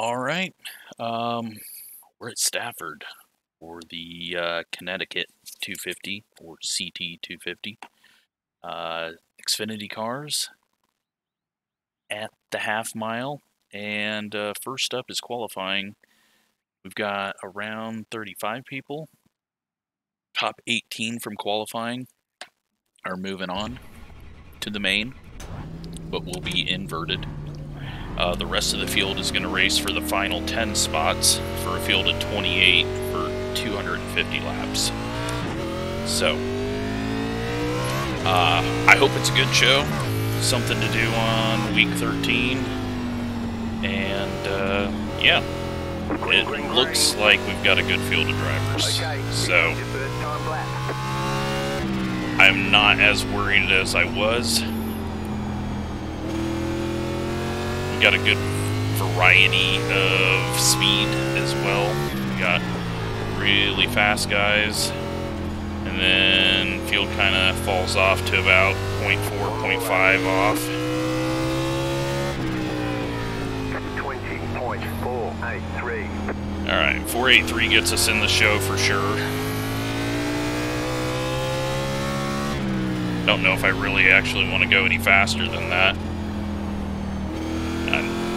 All right. We're at Stafford for the Connecticut 250 or CT 250. Xfinity cars at the half mile. And first up is qualifying. We've got around 35 people. Top 18 from qualifying are moving on to the main, but will be inverted. The rest of the field is going to race for the final 10 spots for a field of 28 for 250 laps. So, I hope it's a good show. Something to do on week 13. And, yeah, it looks like we've got a good field of drivers. So, I'm not as worried as I was. We got a good variety of speed as well. We got really fast guys, and then field kind of falls off to about 0.4, 0.5 off. 20.483. All right, 483 gets us in the show for sure. Don't know if I really actually want to go any faster than that.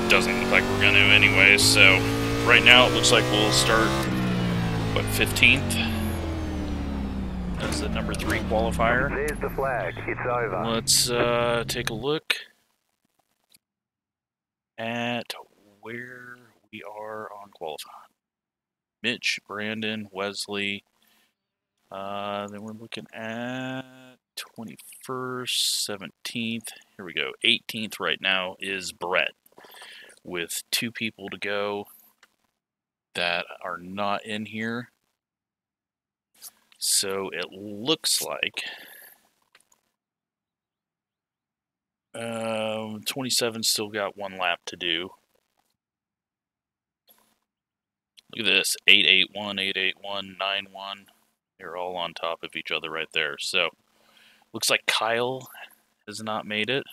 Doesn't look like we're going to anyways, so right now it looks like we'll start, what, 15th? That's the number 3 qualifier. There's the flag. It's over. Let's take a look at where we are on qualifying. Mitch, Brandon, Wesley. Then we're looking at 21st, 17th. Here we go. 18th right now is Brett, with 2 people to go that are not in here. So it looks like 27 still got 1 lap to do. Look at this, 881, 881, 91. They're all on top of each other right there. So looks like Kyle has not made it.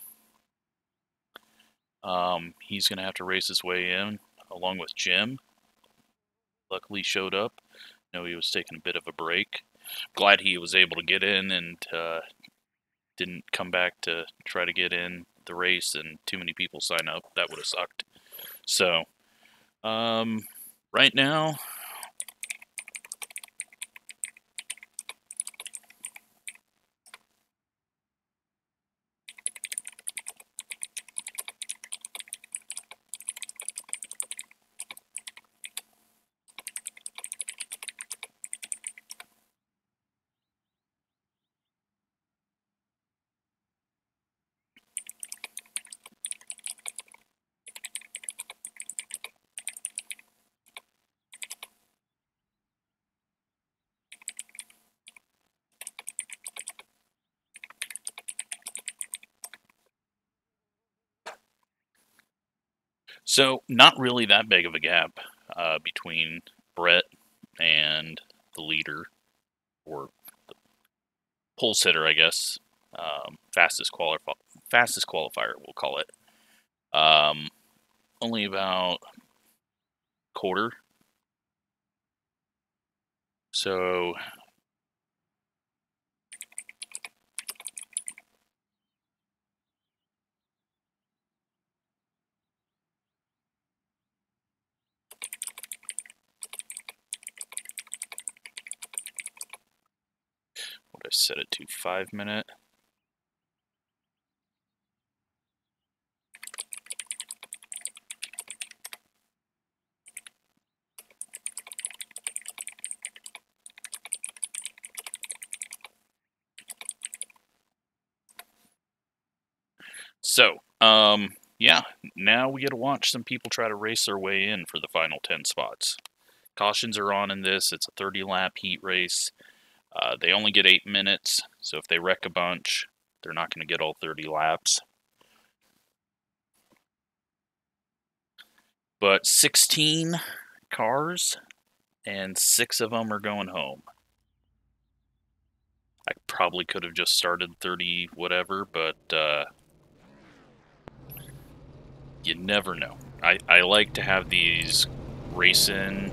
He's going to have to race his way in, along with Jim. Luckily showed up. I know he was taking a bit of a break. Glad he was able to get in and didn't come back to try to get in the race and too many people sign up. That would have sucked. So, right now, so not really that big of a gap between Brett and the leader, or the pole sitter, I guess. Fastest qualifier, we'll call it. Only about quarter. So what did I set it to? 5 minute. So, yeah, now we get to watch some people try to race their way in for the final 10 spots. Cautions are on in this. It's a 30-lap heat race. They only get 8 minutes, so if they wreck a bunch, they're not going to get all 30 laps. But 16 cars, and 6 of them are going home. I probably could have just started 30 whatever, but you never know. I like to have these races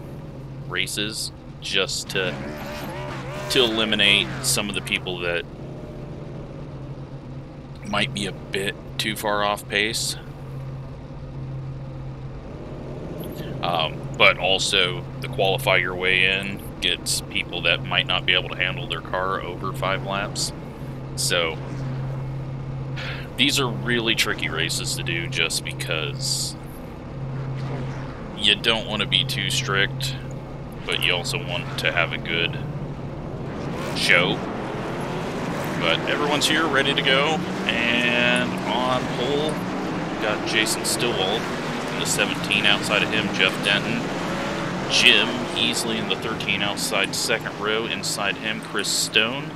just to eliminate some of the people that might be a bit too far off pace. But also, the qualify your way in gets people that might not be able to handle their car over 5 laps. So, these are really tricky races to do just because you don't want to be too strict, but you also want to have a good show. But everyone's here, ready to go, and on pole, we've got Jason Stillwald in the 17 outside of him, Jeff Denton, Jim Easley in the 13 outside second row, inside him, Chris Stone.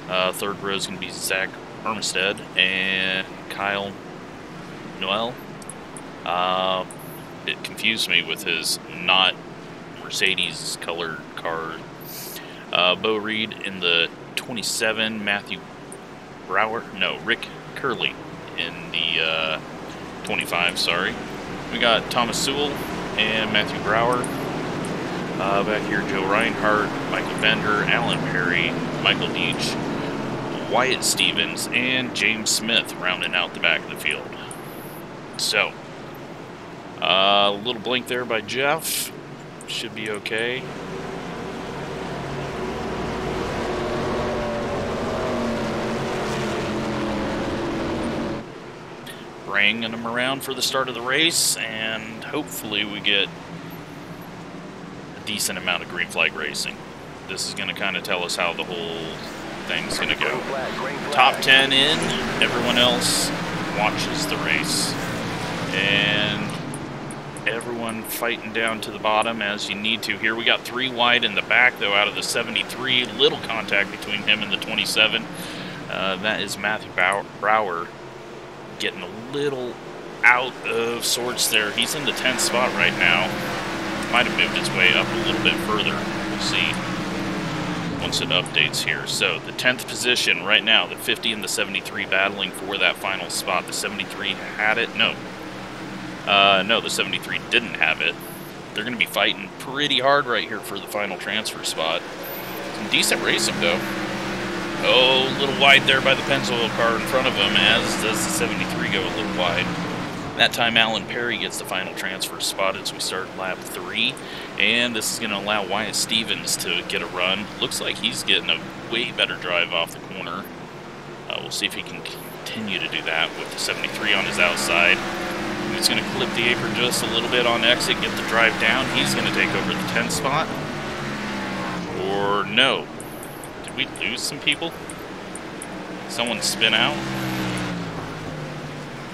Third row is going to be Zach Armstead and Kyle Noel. It confused me with his not Mercedes colored car. Bo Reed in the 27, Rick Curley in the 25, sorry. We got Thomas Sewell and Matthew Brower. Back here, Joe Reinhardt, Michael Bender, Alan Perry, Michael Deach, Wyatt Stevens, and James Smith rounding out the back of the field. So, a little blink there by Jeff. Should be okay. Bringing them around for the start of the race, and hopefully we get a decent amount of green flag racing. This is going to kind of tell us how the whole thing's going to go. Top 10 in, everyone else watches the race. And everyone fighting down to the bottom as you need to. Here we got 3 wide in the back, though, out of the 73. Little contact between him and the 27. That is Matthew Brower getting a little out of sorts there. He's in the 10th spot right now. Might have moved his way up a little bit further. We'll see once it updates here. So the 10th position right now, the 50 and the 73 battling for that final spot. The 73 had it. No, the 73 didn't have it. They're going to be fighting pretty hard right here for the final transfer spot. Some decent racing, though. Oh, a little wide there by the Pennzoil car in front of him, as does the 73 go a little wide. That time, Alan Perry gets the final transfer spot as we start lap 3. And this is going to allow Wyatt Stevens to get a run. Looks like he's getting a way better drive off the corner. We'll see if he can continue to do that with the 73 on his outside. He's going to clip the apron just a little bit on exit, get the drive down. He's going to take over the 10th spot. Or no. Did we lose some people? Someone spin out?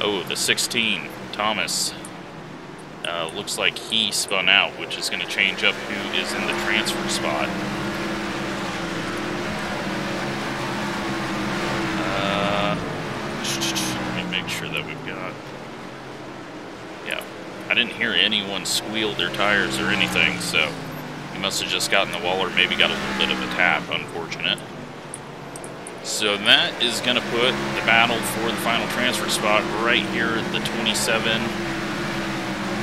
Oh, the 16, Thomas. Looks like he spun out, which is going to change up who is in the transfer spot. Let me make sure that we've got... Yeah, I didn't hear anyone squeal their tires or anything, so he must have just gotten the wall or maybe got a little bit of a tap. Unfortunate. So that is going to put the battle for the final transfer spot right here at the 27,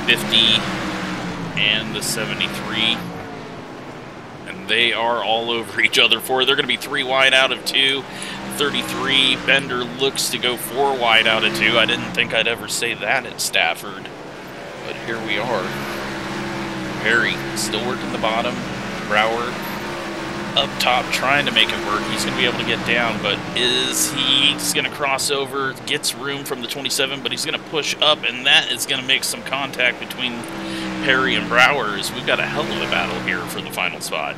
50, and the 73. And they are all over each other for. They're going to be 3 wide out of 2. 33, Bender looks to go 4 wide out of 2. I didn't think I'd ever say that at Stafford, but here we are. Perry still working the bottom. Brower up top trying to make it work. He's going to be able to get down, but he's going to cross over, gets room from the 27, but he's going to push up, and that is going to make some contact between Perry and Brower. We've got a hell of a battle here for the final spot.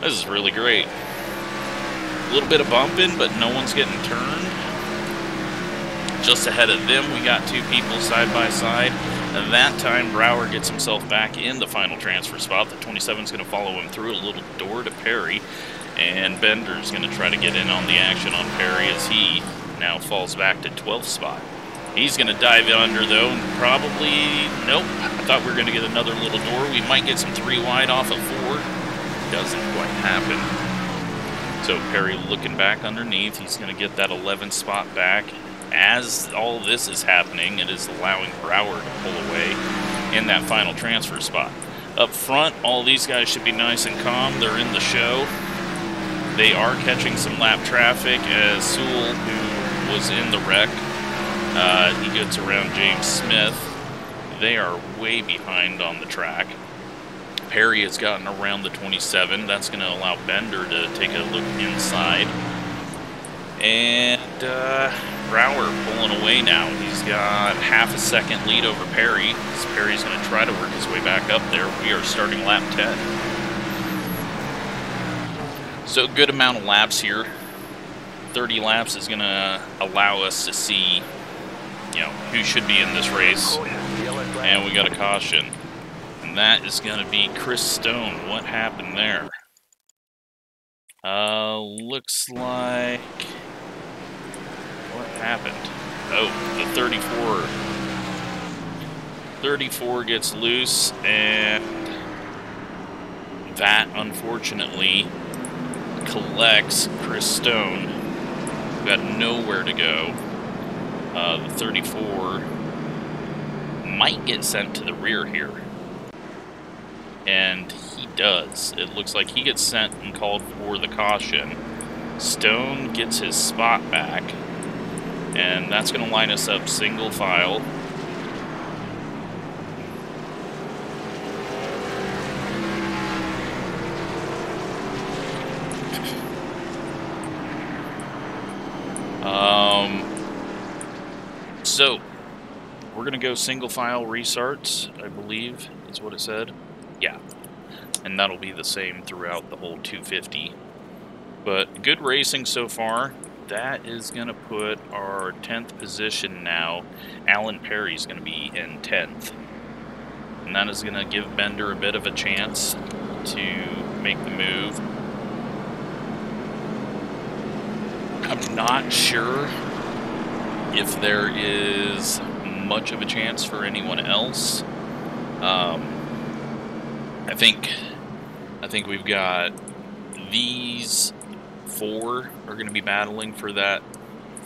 This is really great. A little bit of bumping, but no one's getting turned. Just ahead of them, we got 2 people side by side. And that time, Brower gets himself back in the final transfer spot. The 27 is going to follow him through a little door to Perry. And Bender's going to try to get in on the action on Perry as he now falls back to 12th spot. He's going to dive under, though, and probably... Nope. I thought we were going to get another little door. We might get some 3 wide off of 4. Doesn't quite happen. So Perry looking back underneath. He's going to get that 11th spot back as all this is happening, it is allowing Brower to pull away in that final transfer spot. Up front, all these guys should be nice and calm. They're in the show. They are catching some lap traffic as Sewell, who was in the wreck, he gets around James Smith. They are way behind on the track. Perry has gotten around the 27. That's going to allow Bender to take a look inside. And Brower pulling away now. He's got half a second lead over Perry. So Perry's going to try to work his way back up there. We are starting lap 10. So good amount of laps here. 30 laps is going to allow us to see, you know, who should be in this race. And we got a caution. And that is going to be Chris Stone. What happened there? Looks like... What happened? Oh, the 34 gets loose, and that, unfortunately, collects Chris Stone. Got nowhere to go. The 34 might get sent to the rear here. And he does. It looks like he gets sent and called for the caution. Stone gets his spot back. And that's going to line us up single file. So, we're going to go single file restarts, I believe is what it said. Yeah. And that'll be the same throughout the whole 250. But good racing so far. That is going to put our 10th position now. Alan Perry's going to be in 10th. And that is going to give Bender a bit of a chance to make the move. I'm not sure if there is much of a chance for anyone else. I think we've got these 4 are going to be battling for that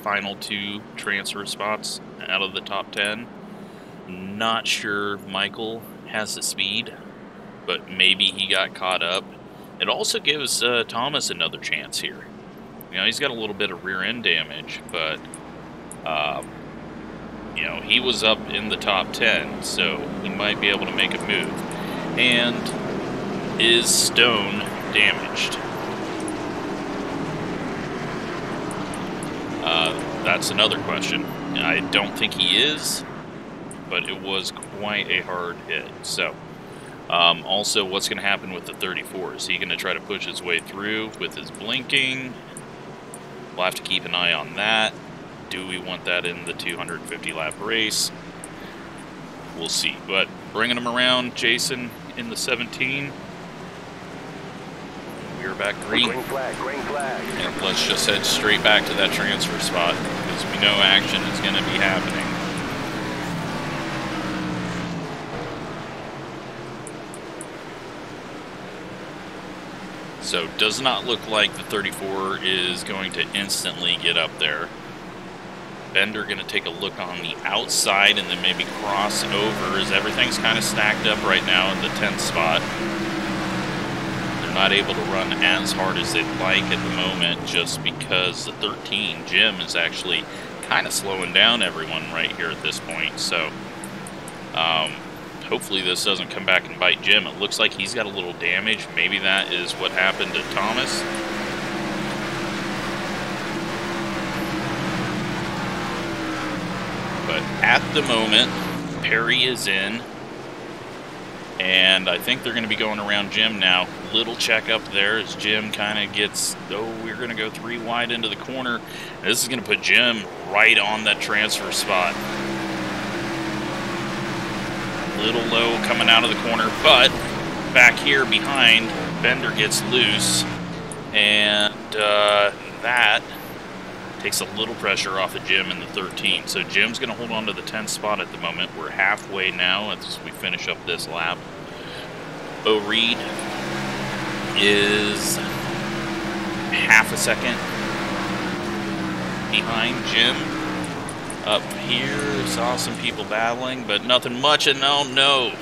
final 2 transfer spots out of the top 10. Not sure Michael has the speed, but maybe he got caught up. It also gives Thomas another chance here. You know, he's got a little bit of rear end damage, but you know, he was up in the top 10, so he might be able to make a move. And is Stone damaged? That's another question. I don't think he is, but it was quite a hard hit. So, also, what's going to happen with the 34? Is he going to try to push his way through with his blinking? We'll have to keep an eye on that. Do we want that in the 250 lap race? We'll see. But bringing him around, Jason in the 17. We're back green. Green flag, green flag. And let's just head straight back to that transfer spot because we know action is going to be happening. So, does not look like the 34 is going to instantly get up there. Bender going to take a look on the outside and then maybe cross over as everything's kind of stacked up right now in the 10th spot. They're not able to run as hard as they'd like at the moment just because the 13, Jim, is actually kind of slowing down everyone right here at this point. So, hopefully this doesn't come back and bite Jim. It looks like he's got a little damage. Maybe that is what happened to Thomas. But at the moment, Perry is in. And I think they're going to be going around Jim now. Little check up there as Jim kind of gets, oh, we're going to go 3 wide into the corner. And this is going to put Jim right on that transfer spot. Little low coming out of the corner, but back here behind, Bender gets loose. And that takes a little pressure off of Jim in the 13. So Jim's going to hold on to the 10th spot at the moment. We're halfway now as we finish up this lap. Bo Reed is half a second behind Jim. Up here, saw some people battling, but nothing much, and no.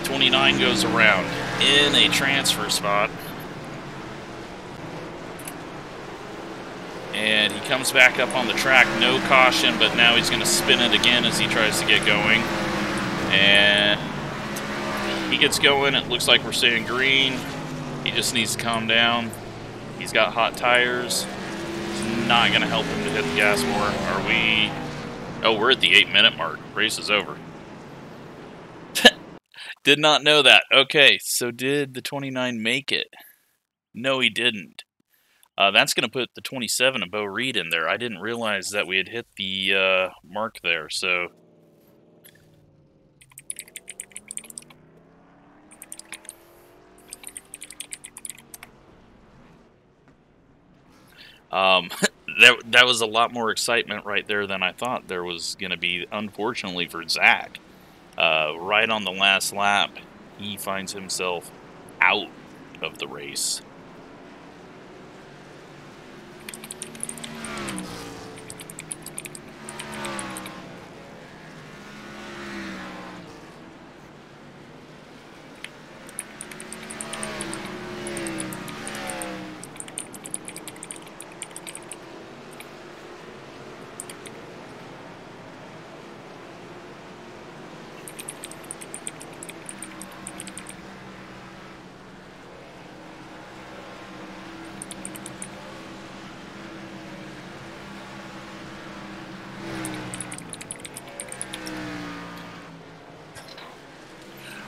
29 goes around in a transfer spot. And he comes back up on the track, no caution, but now he's going to spin it again as he tries to get going. And he gets going. It looks like we're staying green. He just needs to calm down. He's got hot tires. It's not going to help him to hit the gas more. Are we... Oh, we're at the 8-minute mark. Race is over. Did not know that. Okay, so did the 29 make it? No, he didn't. That's going to put the 27 of Bo Reed in there. I didn't realize that we had hit the mark there, so... that was a lot more excitement right there than I thought there was going to be, unfortunately for Zach. Right on the last lap, he finds himself out of the race.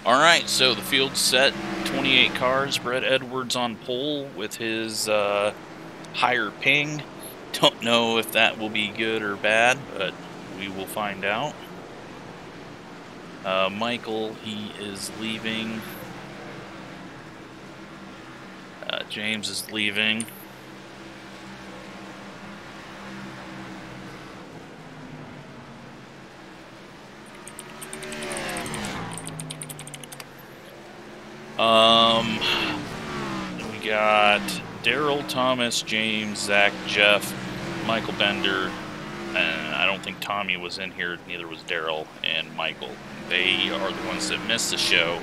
Alright, so the field's set, 28 cars, Brett Edwards on pole with his higher ping. Don't know if that will be good or bad, but we will find out. Michael, he is leaving. James is leaving. We got Daryl, Thomas, James, Zach, Jeff, Michael Bender, and I don't think Tommy was in here, neither was Daryl and Michael. They are the ones that missed the show.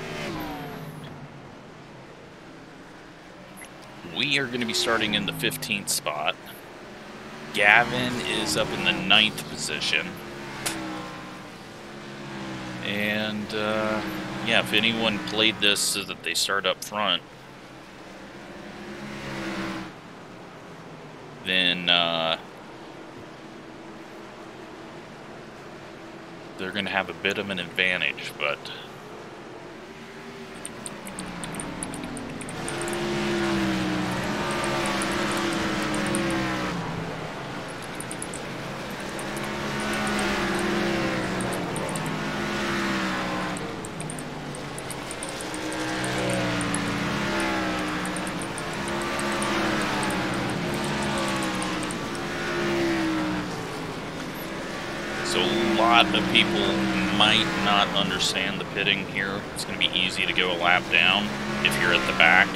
We are going to be starting in the 15th spot. Gavin is up in the 9th position. And, yeah, if anyone played this so that they start up front, then they're going to have a bit of an advantage, but a lot of people might not understand the pitting here. It's going to be easy to go a lap down if you're at the back.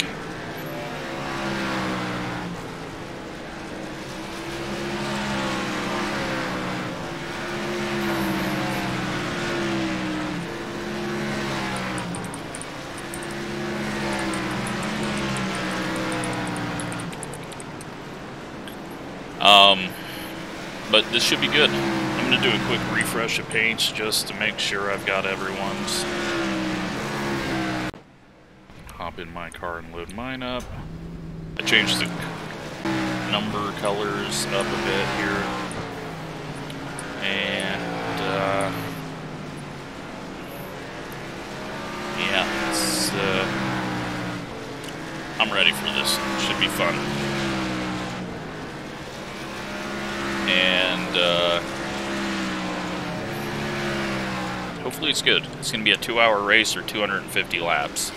But this should be good. I'm going to do a quick refresh of paints just to make sure I've got everyone's. Hop in my car and load mine up. I changed the number colors up a bit here. And, yeah, it's, I'm ready for this. Should be fun. And, hopefully it's good. It's going to be a 2-hour race or 250 laps.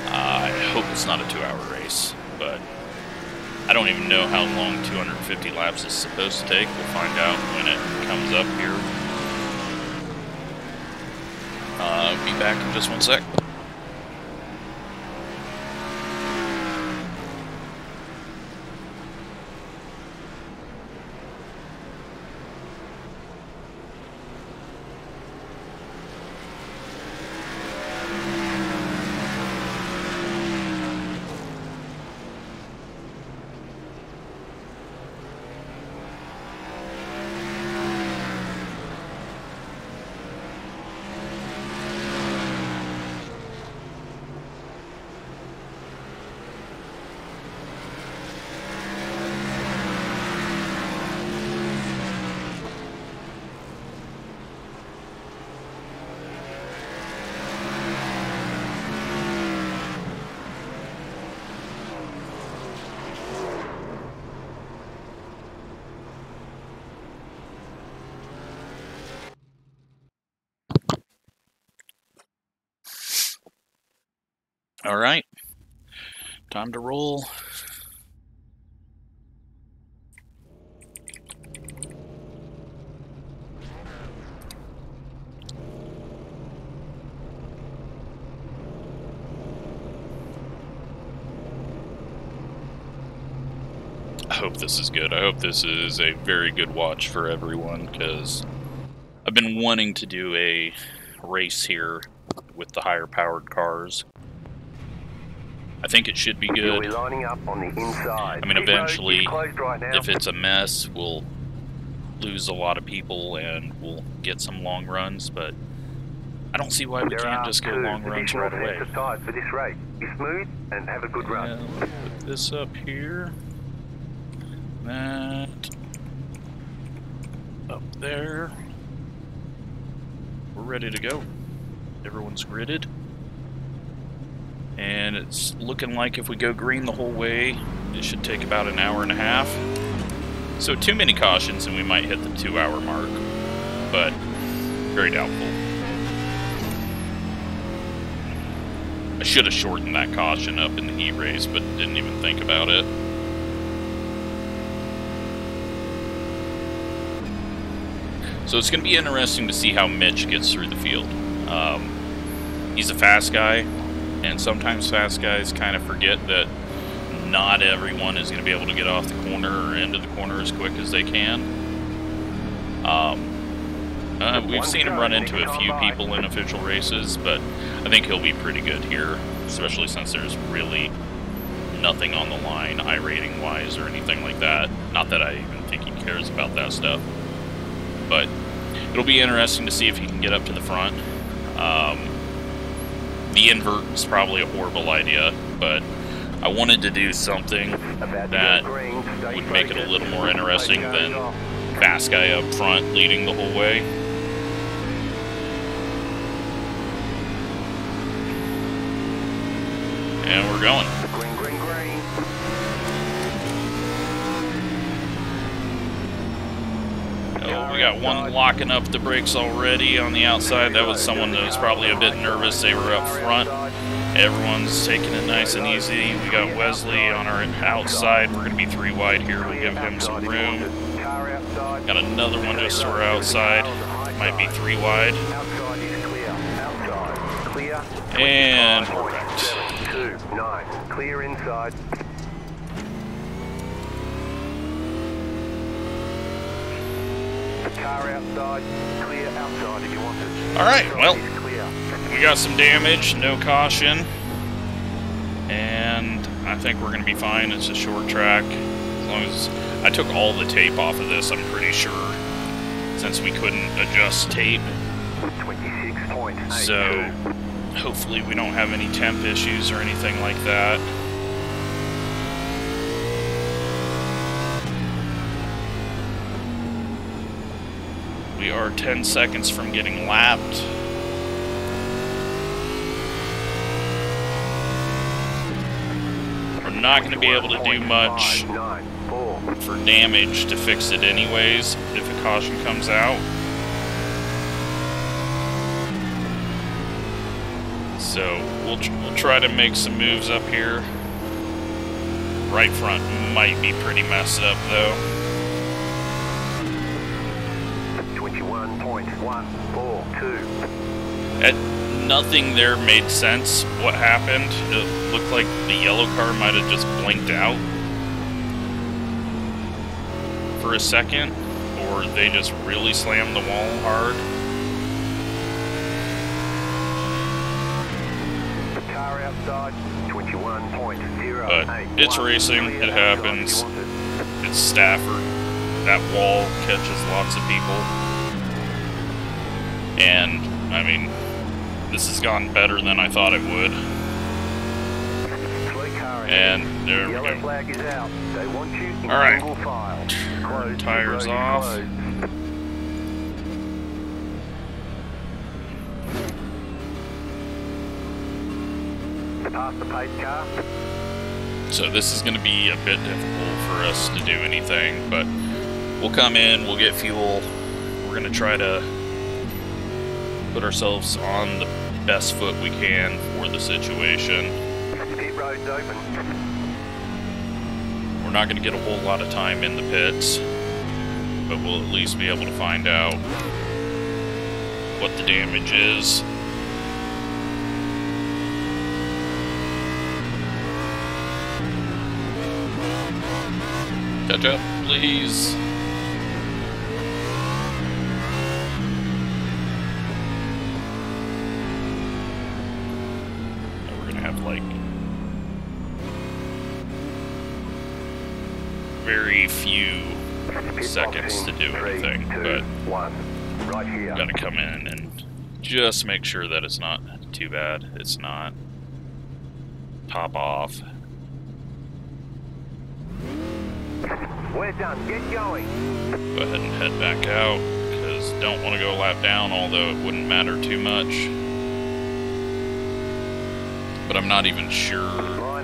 I hope it's not a 2-hour race, but I don't even know how long 250 laps is supposed to take. We'll find out when it comes up here. I'll be back in just one sec. All right, time to roll. I hope this is good. I hope this is a very good watch for everyone, because I've been wanting to do a race here with the higher powered cars. I think it should be good. You'll be lining up on the inside. I mean, eventually, Pit road is closed right now. if it's a mess, we'll lose a lot of people and we'll get some long runs, but I don't see why we can't just go long runs right away. For this race. Be smooth and have a good run. Yeah, put this up here. That up there. We're ready to go. Everyone's gridded. And it's looking like if we go green the whole way, it should take about an hour and a half. So too many cautions and we might hit the 2-hour mark, but very doubtful. I should have shortened that caution up in the heat race, but didn't even think about it. So it's going to be interesting to see how Mitch gets through the field. He's a fast guy, and sometimes fast guys kind of forget that not everyone is going to be able to get off the corner or into the corner as quick as they can. We've seen him run into a few people in official races, but I think he'll be pretty good here, especially since there's really nothing on the line, iRating wise or anything like that. Not that I even think he cares about that stuff. But it'll be interesting to see if he can get up to the front. The invert is probably a horrible idea, but I wanted to do something that would make it a little more interesting than fast guy up front leading the whole way. And we're going. Green, green, green. Oh, we got one locking up the brakes already on the outside. That was someone that was probably a bit nervous. They were up front. Everyone's taking it nice and easy. We got Wesley on our outside. We're going to be 3 wide here. We'll give him some room. Got another one just to our outside. Might be 3 wide. And perfect. 9. Clear inside. Car outside. Clear outside if you want it. Alright, well, we got some damage, no caution. And I think we're going to be fine. It's a short track. As long as I took all the tape off of this, I'm pretty sure, since we couldn't adjust tape. 26.8. So hopefully we don't have any temp issues or anything like that. We are 10 seconds from getting lapped. We're not going to be able to do much for damage to fix it anyways if a caution comes out. So we'll try to make some moves up here. Right front might be pretty messed up though. 21.142. Nothing there made sense what happened. It looked like the yellow car might have just blinked out for a second, or they just really slammed the wall hard. Car outside, 21.08. But it's racing, it happens. It's Stafford. That wall catches lots of people. And, I mean, this has gone better than I thought it would. And there we go. Flag is out. They want you in Alright. single file. Turn tires off. Past the pace car. So this is going to be a bit difficult for us to do anything, but we'll come in, we'll get fuel. We're going to try to put ourselves on the best foot we can for the situation. road's open. We're not going to get a whole lot of time in the pits, but we'll at least be able to find out what the damage is. Catch up, please. We're gonna have like very few seconds to do anything, but right here. we gotta come in and just make sure that it's not too bad. It's not. Top off. We're done. Get going. Go ahead and head back out, because don't want to go a lap down, although it wouldn't matter too much. But I'm not even sure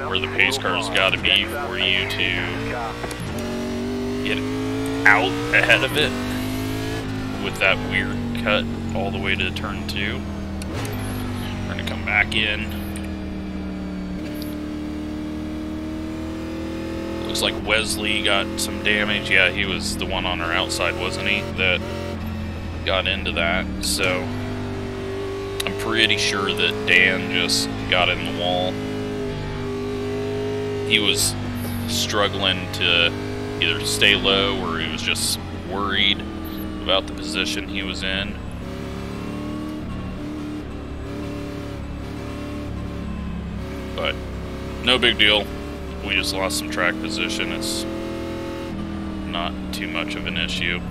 where the pace car's got to be for you to get out ahead of it with that weird cut all the way to turn 2. We're going to come back in. Looks like Wesley got some damage. Yeah, he was the one on our outside, wasn't he, that got into that. So I'm pretty sure that Dan just got in the wall. He was struggling to either stay low or he was just worried about the position he was in. But no big deal. We just lost some track position. It's not too much of an issue.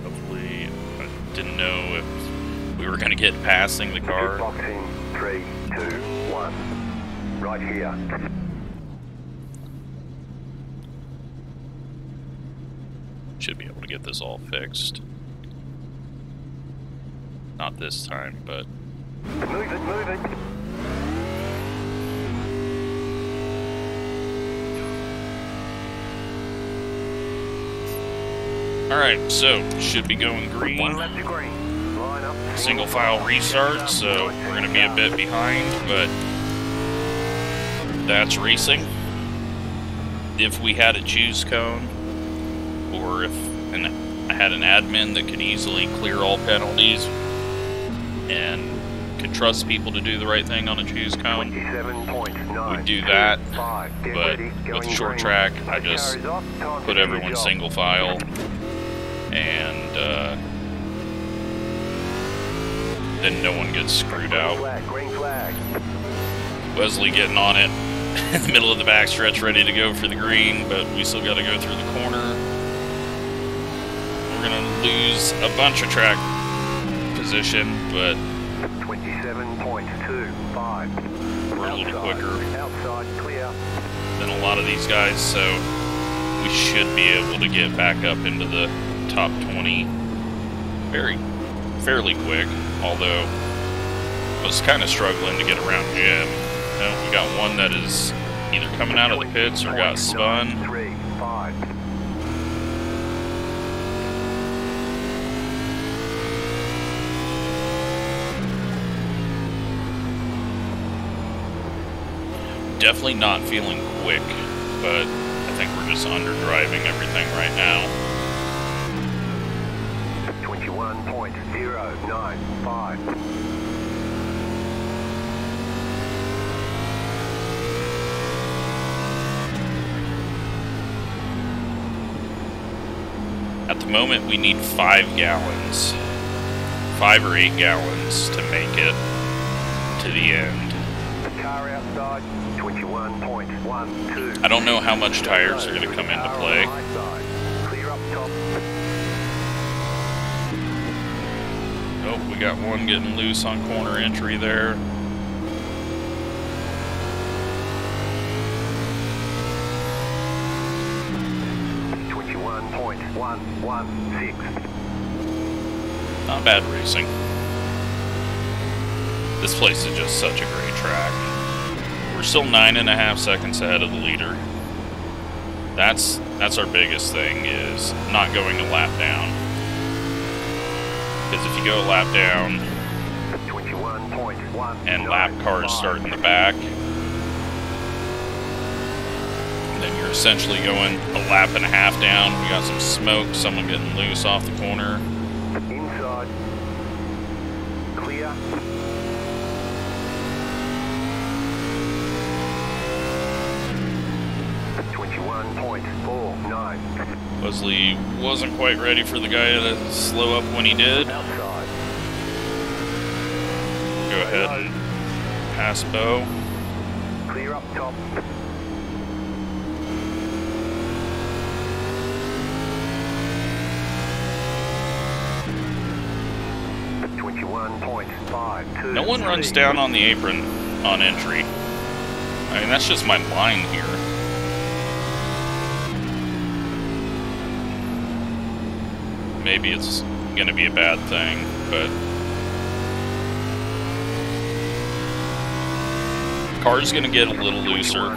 Hopefully, I didn't know if we were going to get passing the car. Boxing 3, 2, 1. Right here. Should be able to get this all fixed. Not this time, but... Move it, move it. Alright, so, should be going green. One left to green. Line up. Single file restart, so we're going to be a bit behind, but that's racing. If we had a choose cone, or if I had an admin that could easily clear all penalties and could trust people to do the right thing on a choose cone, we'd do that. But with short track, I just put everyone single file, and then no one gets screwed out. Green flag. Wesley getting on it in the middle of the backstretch, ready to go for the green, but we still got to go through the corner. We're going to lose a bunch of track position, but 27.25. we're a little quicker Outside clear. than a lot of these guys, so we should be able to get back up into the top 20 fairly quick, although I was kind of struggling to get around Jim. We got one that is either coming out of the pits or got spun. 3, 5. Definitely not feeling quick, but I think we're just underdriving everything right now. 21.095. At the moment, we need 5 gallons. 5 or 8 gallons to make it to the end. Car outside, 21.12. I don't know how much tires are going to come into play. Clear up top. Oh, we got one getting loose on corner entry there. Not bad racing. This place is just such a great track. We're still 9.5 seconds ahead of the leader. That's our biggest thing, is not going a lap down. Because if you go a lap down, 21.1. lap cars start in the back. And then you're essentially going a lap and a half down. We got some smoke, someone getting loose off the corner. Inside. Clear. .49. Wesley wasn't quite ready for the guy to slow up when he did. Outside. Go ahead and pass Bo. Clear up top. .51.52. No one runs down on the apron on entry. I mean, that's just my line here. Maybe it's gonna be a bad thing, but car's gonna get a little looser,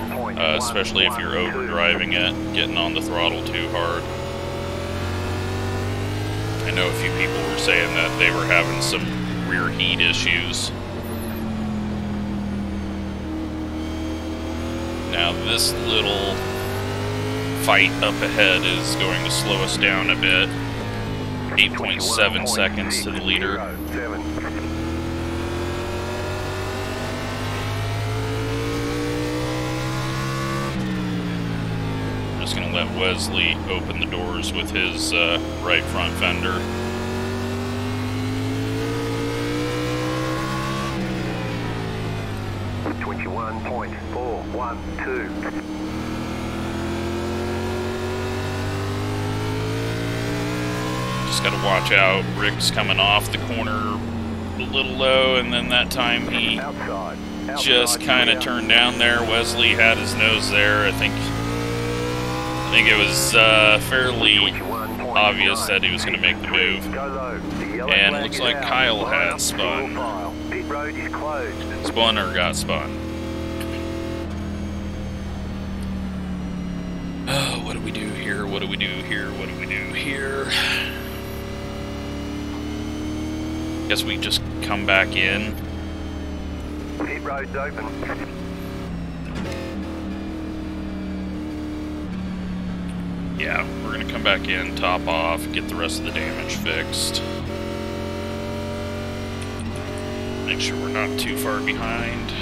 especially if you're overdriving it, getting on the throttle too hard. I know a few people were saying that they were having some rear heat issues. Now this little fight up ahead is going to slow us down a bit. 8.7 seconds to the leader. Just going to let Wesley open the doors with his right front fender. .412. Just got to watch out. Rick's coming off the corner a little low, and then that time he just kind of turned down there. Wesley had his nose there. I think it was fairly obvious that he was going to make the move. And looks like Kyle had spun. Spun or got spun. Oh, what do we do here? What do we do here? What do we do here? Guess we just come back in. Pit road's open. Yeah, we're gonna come back in, top off, get the rest of the damage fixed. Make sure we're not too far behind.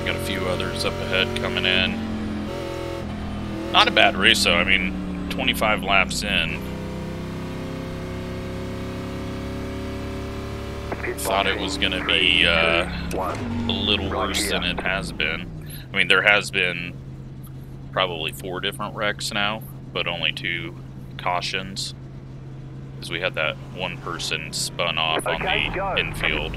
Got a few others up ahead coming in. Not a bad race though, I mean, 25 laps in. Thought it was going to be a little worse than it has been. I mean, there has been probably 4 different wrecks now, but only 2 cautions. Because we had that one person spun off on the infield.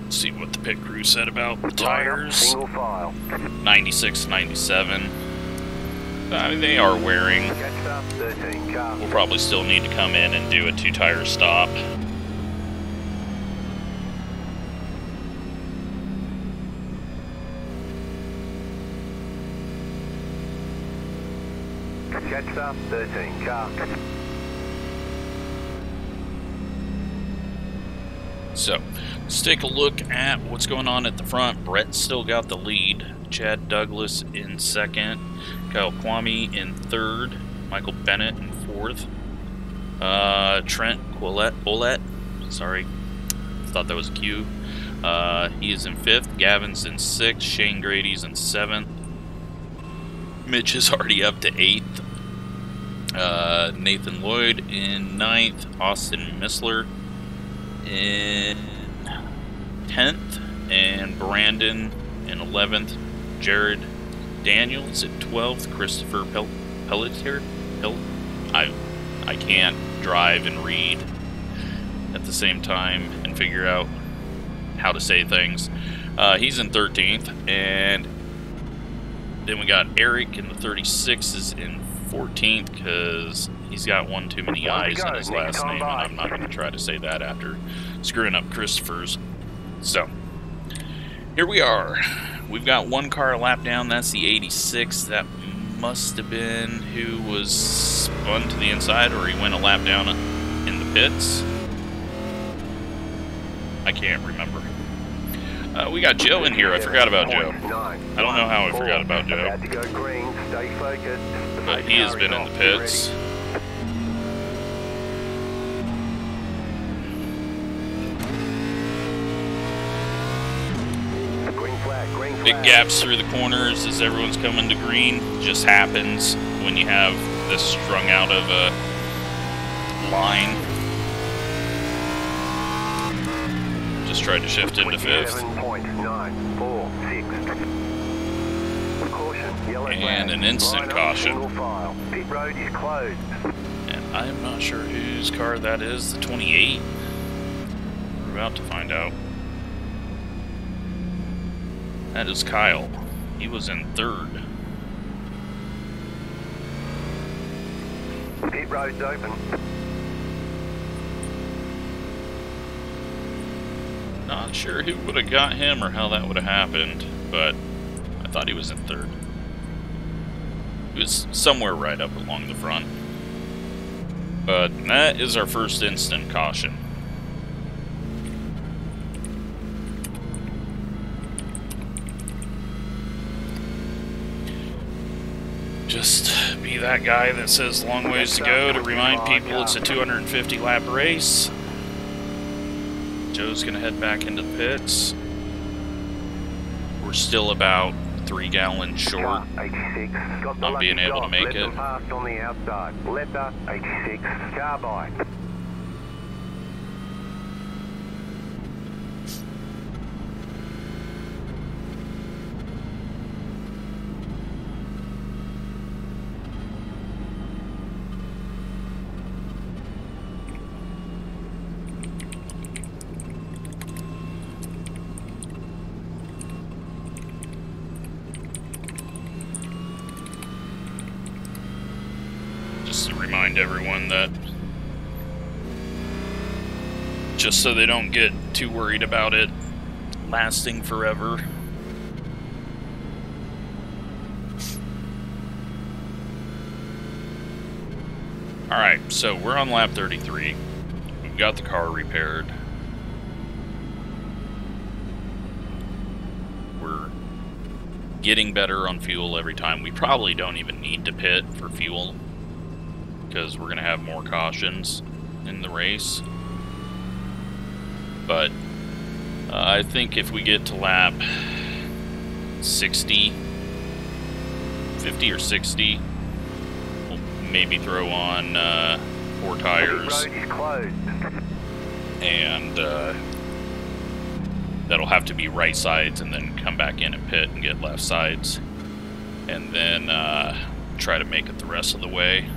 Let's see what the pit crew said about the tires. 96, 97. I mean, they are wearing. We'll probably still need to come in and do a 2-tire stop. Jets up, 13 car. So, let's take a look at what's going on at the front. Brett's still got the lead. Chad Douglas in second. Kyle Kwame in third. Michael Bennett in fourth. Trent Ouellette. Sorry. Thought that was a Q. He is in fifth. Gavin's in sixth. Shane Grady's in seventh. Mitch is already up to eighth. Nathan Lloyd in ninth. Austin Missler in 10th, and Brandon in 11th, Jared Daniels at 12th, Christopher Pelletier. I can't drive and read at the same time and figure out how to say things. He's in 13th, and then we got Eric in the 36s in 14th because he's got one too many I's in his last name, and I'm not going to try to say that after screwing up Christopher's. So, Here we are. We've got one car a lap down. That's the 86. That must have been who was spun to the inside, or he went a lap down in the pits. I can't remember. We got Joe in here. I forgot about Joe. I don't know how I forgot about Joe. He has been in the pits. Big gaps through the corners as everyone's coming to green. Just happens when you have this strung out of a line. Just tried to shift into fifth. And an instant caution. And I'm not sure whose car that is. The 28. We're about to find out. That is Kyle. He was in third. Pit road's open. Not sure who would have got him or how that would have happened, but I thought he was in third. He was somewhere right up along the front. But that is our first instant caution. Just be that guy that says long ways to go to remind people it's a 250 lap race. Joe's gonna head back into the pits. We're still about 3 gallons short on being able to make it. On the outside. Letter 86, carbide. Just to remind everyone that, just so they don't get too worried about it lasting forever. Alright, so we're on lap 33. We've got the car repaired. We're getting better on fuel every time. We probably don't even need to pit for fuel, because we're going to have more cautions in the race. But I think if we get to lap 60, 50 or 60, we'll maybe throw on 4 tires. And that'll have to be right sides, and then come back in and pit and get left sides. And then try to make it the rest of the way.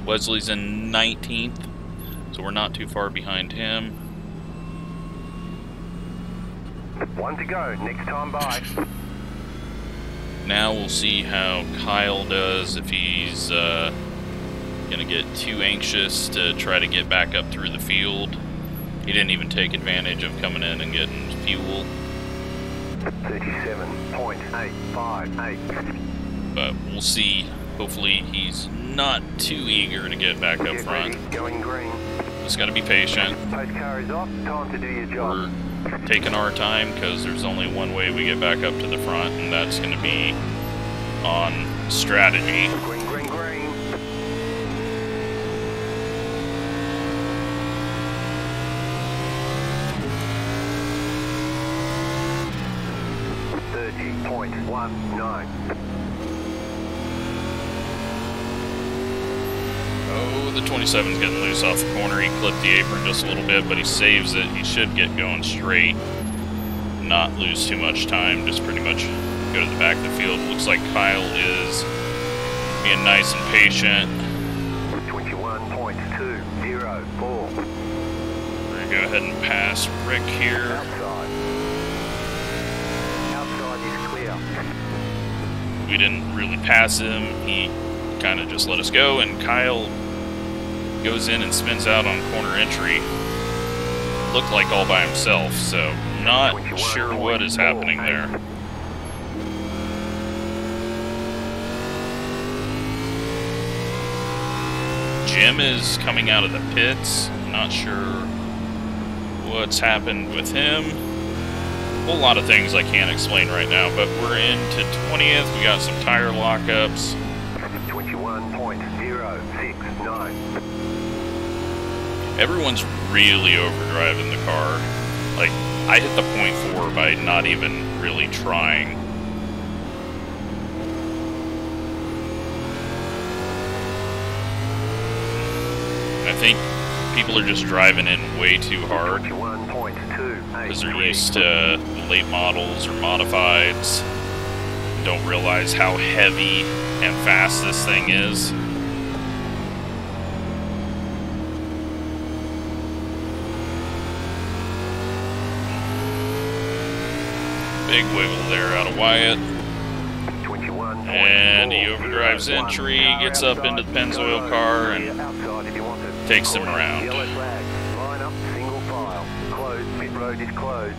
Wesley's in 19th, so we're not too far behind him. 1 to go, next time by. Now we'll see how Kyle does, if he's gonna get too anxious to try to get back up through the field. He didn't even take advantage of coming in and getting fuel. 37.858. But we'll see. Hopefully he's not too eager to get back up front. Going green. Just gotta be patient. Post car is off, time to do your job. We're taking our time because there's only one way we get back up to the front, and that's gonna be on strategy. Green, green, green. .19. Oh, the 27's getting loose off the corner. He clipped the apron just a little bit, but he saves it. He should get going straight, not lose too much time, just pretty much go to the back of the field. Looks like Kyle is being nice and patient. 21.204. We're going to go ahead and pass Rick here. Outside. Outside is clear. We didn't really pass him. He kind of just let us go, and Kyle goes in and spins out on corner entry. Looked like all by himself, so I'm not sure what is happening there. Jim is coming out of the pits. Not sure what's happened with him. A whole lot of things I can't explain right now, but we're into 20th. We got some tire lockups. 21.069. Everyone's really overdriving the car. Like, I hit the .4 by not even really trying. I think people are just driving in way too hard because they're used to late models or modifieds. Don't realize how heavy and fast this thing is. Big wiggle there out of Wyatt. And he overdrives entry, gets up into the Pennzoil car, and takes him around. Line up, single file. Closed, pit road is closed.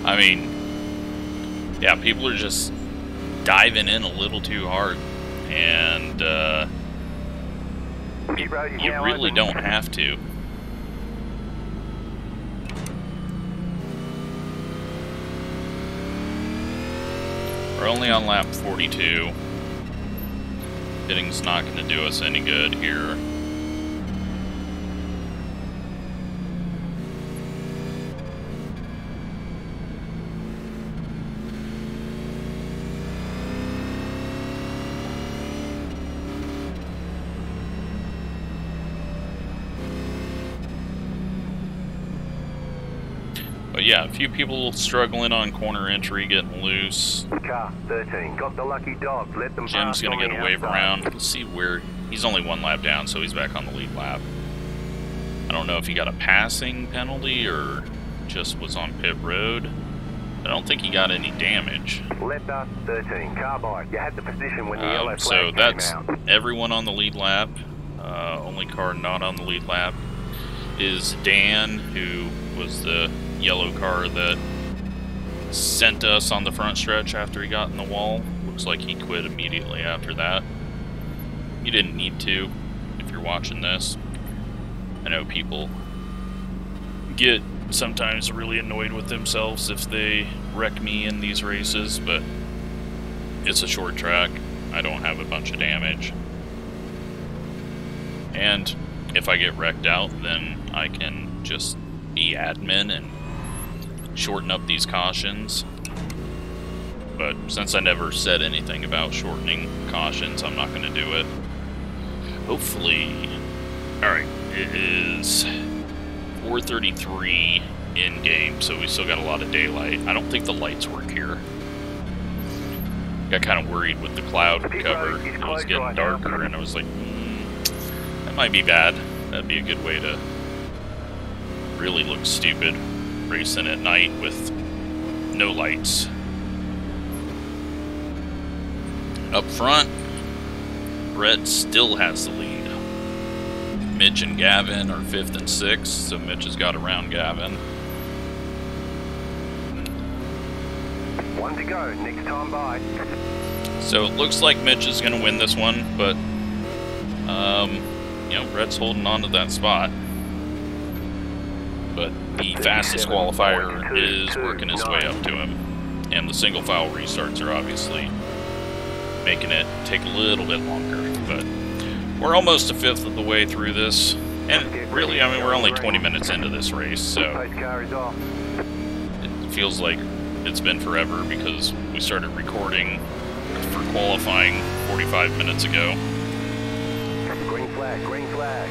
I mean, yeah, people are just diving in a little too hard, and you really don't have to. We're only on lap 42. Hitting's not going to do us any good here. But yeah, a few people struggling on corner entry, getting loose. Car 13, got the lucky dog. Let them Jim's going to get a wave around. Let's see where... He's only one lap down, so he's back on the lead lap. I don't know if he got a passing penalty or just was on pit road. I don't think he got any damage. Letter 13, car bike. You had the position when the yellow flag so came that's out. everyone on the lead lap. Only car not on the lead lap is Dan, who was the yellow car that sent us on the front stretch after he got in the wall. Looks like he quit immediately after that. You didn't need to if you're watching this. I know people get sometimes really annoyed with themselves if they wreck me in these races, but it's a short track. I don't have a bunch of damage. And if I get wrecked out, then I can just be admin and shorten up these cautions. But since I never said anything about shortening cautions, I'm not going to do it. Hopefully... Alright, it is 4:33 in-game, so we still got a lot of daylight. I don't think the lights work here. Got kind of worried with the cloud cover. It was getting darker, and I was like, that might be bad. That'd be a good way to really look stupid racing at night with no lights. Up front, Brett still has the lead. Mitch and Gavin are 5th and 6th, so Mitch has got around Gavin. One to go, next time by. So it looks like Mitch is going to win this one, but, you know, Brett's holding on to that spot. But the fastest qualifier is working his way up to him. And the single file restarts are obviously making it take a little bit longer. But we're almost a fifth of the way through this. And really, I mean, we're only 20 minutes into this race, so it feels like it's been forever because we started recording for qualifying 45 minutes ago. Green flag, green flag.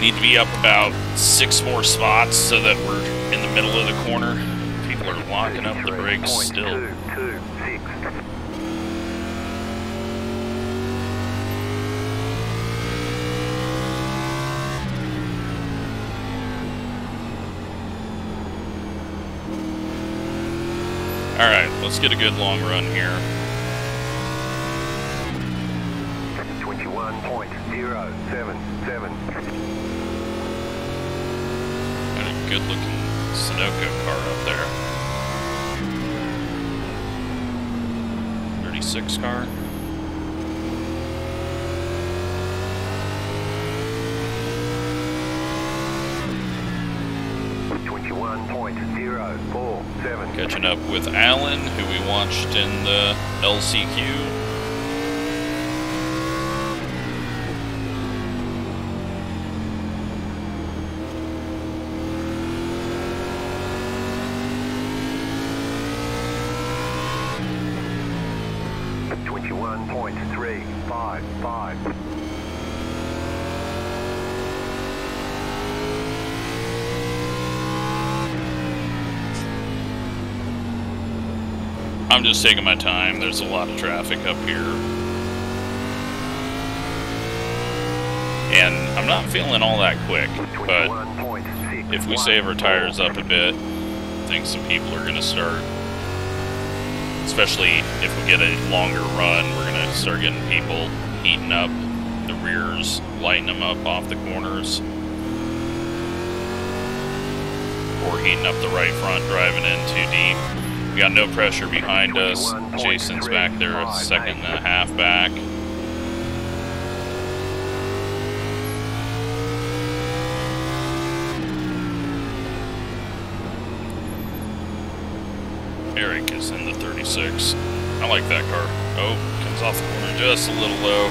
Need to be up about 6 more spots so that we're in the middle of the corner. People are locking up the brakes still. 226. Alright, let's get a good long run here. 21.069. 21.077. Got a good looking Sunoco car up there. 36 car. Catching up with Alan, who we watched in the LCQ. I'm just taking my time. There's a lot of traffic up here. And I'm not feeling all that quick, but if we save our tires up a bit, I think some people are going to start, especially if we get a longer run, we're going to start getting people heating up the rears, lighting them up off the corners, or heating up the right front, driving in too deep. We got no pressure behind us. Jason's back there a second and a half back. Eric is in the 36. I like that car. Oh, comes off the corner just a little low.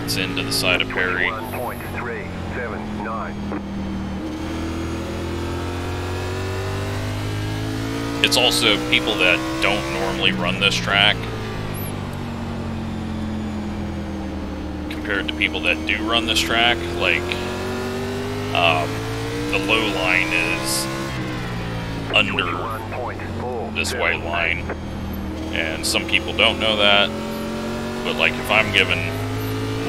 It's into the side of Perry. 21.379. It's also people that don't normally run this track compared to people that do run this track. Like, the low line is under this white line, and some people don't know that. But like, if I'm given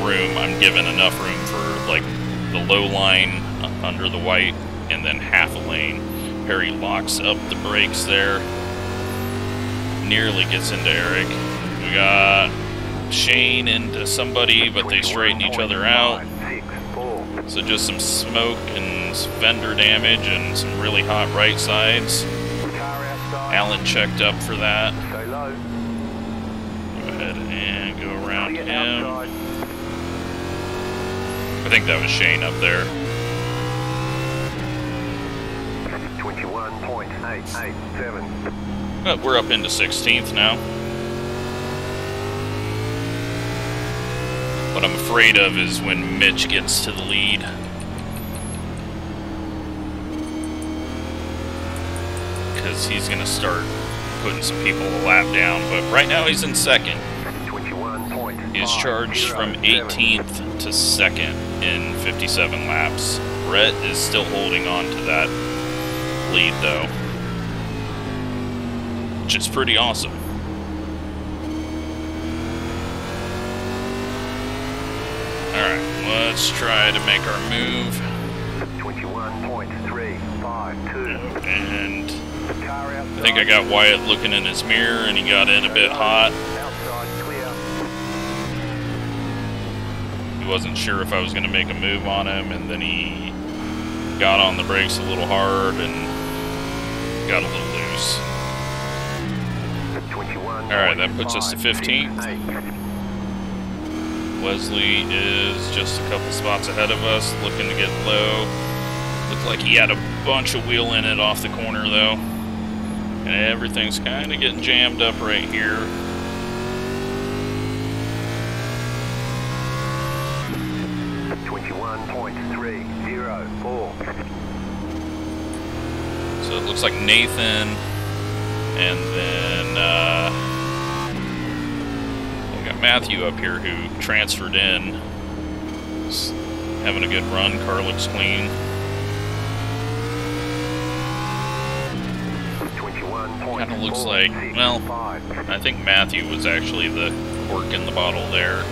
room, I'm given enough room for like the low line under the white and then half a lane. Perry locks up the brakes there. Nearly gets into Eric. We got Shane into somebody, but they straighten each other out. So just some smoke and some fender damage and some really hot right sides. Alan checked up for that. Go ahead and go around him. I think that was Shane up there. 21.887. But we're up into 16th now. What I'm afraid of is when Mitch gets to the lead. Because he's going to start putting some people a lap down. But right now he's in second. He's charged from 18th to 2nd in 57 laps. Brett is still holding on to that lead though, which is pretty awesome. Alright, let's try to make our move. 21.352. And I think I got Wyatt looking in his mirror and he got in a bit hot. He wasn't sure if I was going to make a move on him, and then he got on the brakes a little hard and got a little loose. Alright, that puts us to 15th. Wesley is just a couple spots ahead of us, looking to get low. Looked like he had a bunch of wheel in it off the corner though. And everything's kind of getting jammed up right here. So it looks like Nathan, and then we got Matthew up here who transferred in. He's having a good run. Car looks clean. Kind of looks like, well, I think Matthew was actually the cork in the bottle there.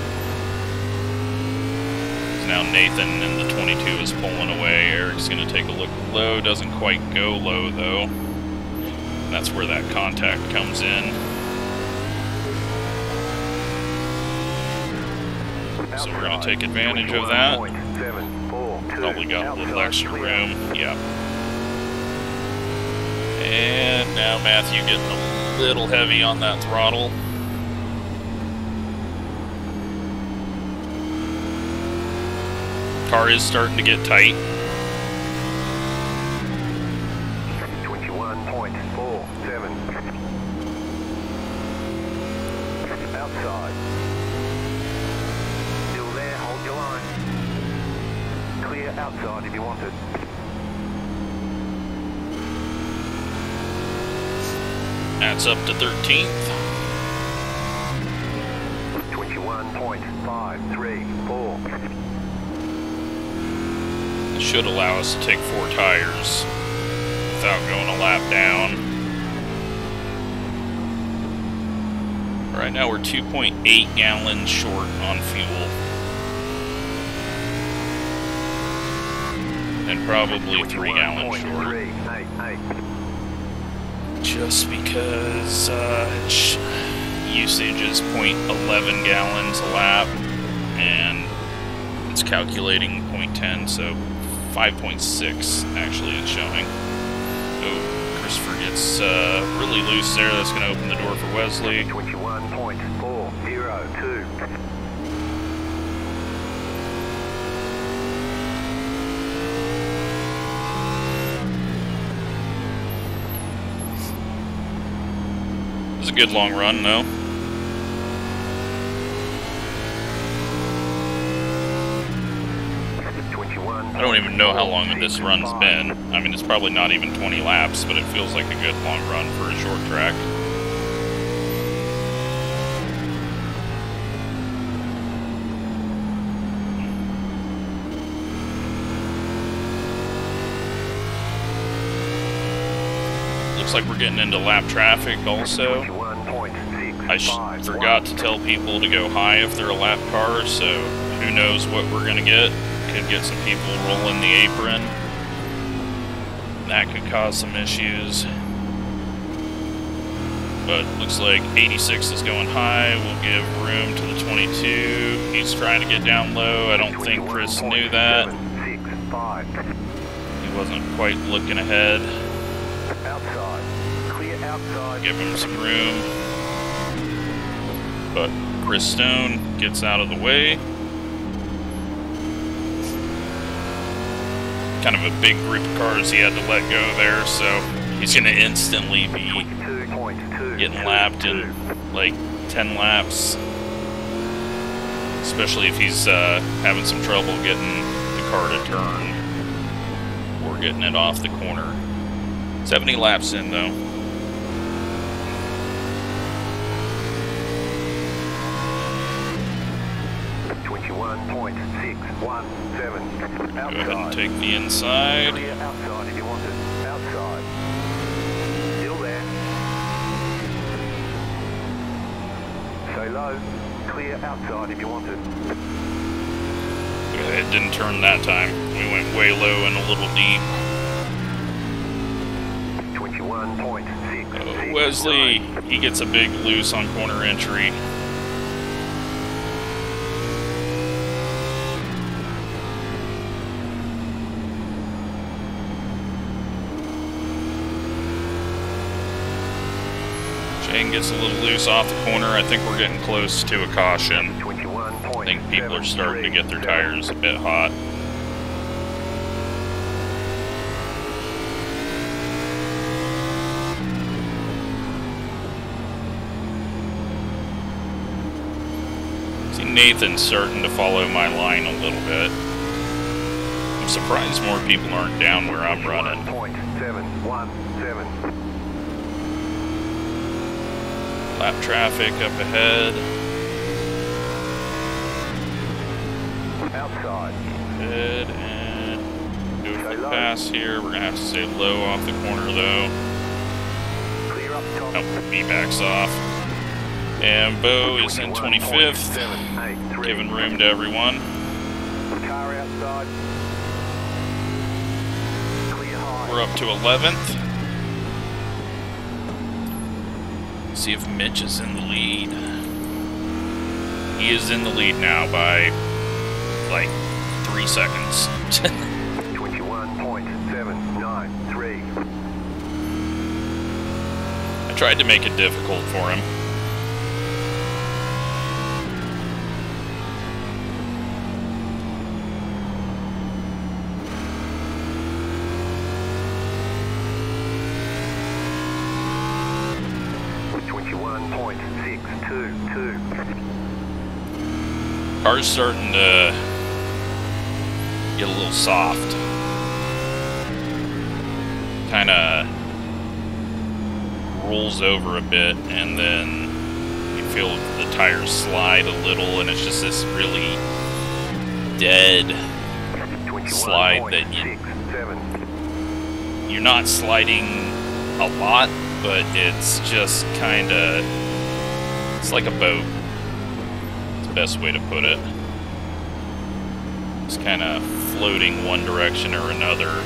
Now Nathan in the 22 is pulling away. Eric's going to take a look low. Doesn't quite go low though. That's where that contact comes in. So we're going to take advantage of that. Probably got a little extra room. Yep. And now Matthew getting a little heavy on that throttle. Car is starting to get tight. 21.47. Outside. Still there, hold your line. Clear outside if you want it. That's up to 13th. 21.534. This should allow us to take 4 tires without going a lap down. Right now we're 2.8 gallons short on fuel. And probably 3 gallons short. Just because usage is 0.11 gallons a lap, and it's calculating 0.10, so 5.6 actually is showing. Oh, Christopher gets really loose there. That's going to open the door for Wesley. 21.402. It was a good long run, though. I don't even know how long this run's been. I mean, it's probably not even 20 laps, but it feels like a good long run for a short track. Looks like we're getting into lap traffic also. I forgot to tell people to go high if they're a lap car, so who knows what we're going to get. Could get some people rolling the apron. That could cause some issues. But looks like 86 is going high. We'll give room to the 22. He's trying to get down low. I don't think Chris knew that. He wasn't quite looking ahead. Give him some room. But Chris Stone gets out of the way. Kind of a big group of cars he had to let go there, so he's going to instantly be getting lapped in like 10 laps. Especially if he's having some trouble getting the car to turn or getting it off the corner. 70 laps in though. Go ahead and take the inside. Clear outside if you want it. Outside. Still there. Stay low. Clear outside if you want it. It didn't turn that time. We went way low and a little deep. 21.6. Wesley, he gets a big loose on corner entry. Shane gets a little loose off the corner. I think we're getting close to a caution. I think people are starting to get their tires a bit hot. See, Nathan's starting to follow my line a little bit. I'm surprised more people aren't down where I'm running. 717. Lap traffic up ahead. Outside. Good, and do a quick pass here. We're going to have to stay low off the corner though. Clear up top. Oh, he backs off. And Bo is in 25th, giving room to everyone. Car outside. Clear high. We're up to 11th. See if Mitch is in the lead. He is in the lead now by, like, 3 seconds. 21.793. I tried to make it difficult for him. Car's starting to get a little soft. Kind of rolls over a bit, and then you feel the tires slide a little, and it's just this really dead slide that you're not sliding a lot, but it's just kind of, it's like a boat. Best way to put it. It's kind of floating one direction or another.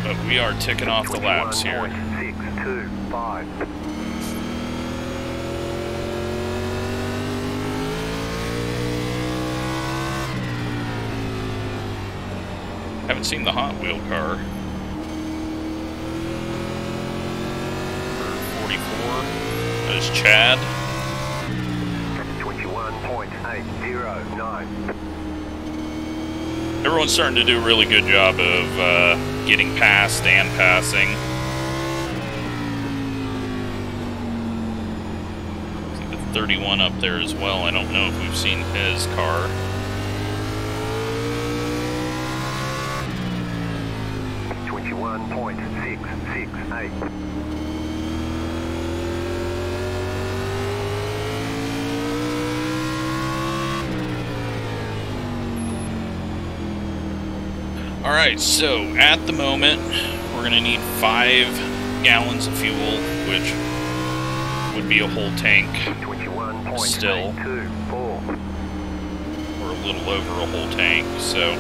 But we are ticking off the laps here. 625. Haven't seen the Hot Wheel car. 44. That is Chad. 21.809. Everyone's starting to do a really good job of getting past and passing. See the 31 up there as well. I don't know if we've seen his car. .668. Alright, so at the moment, we're going to need 5 gallons of fuel, which would be a whole tank still, or a little over a whole tank, so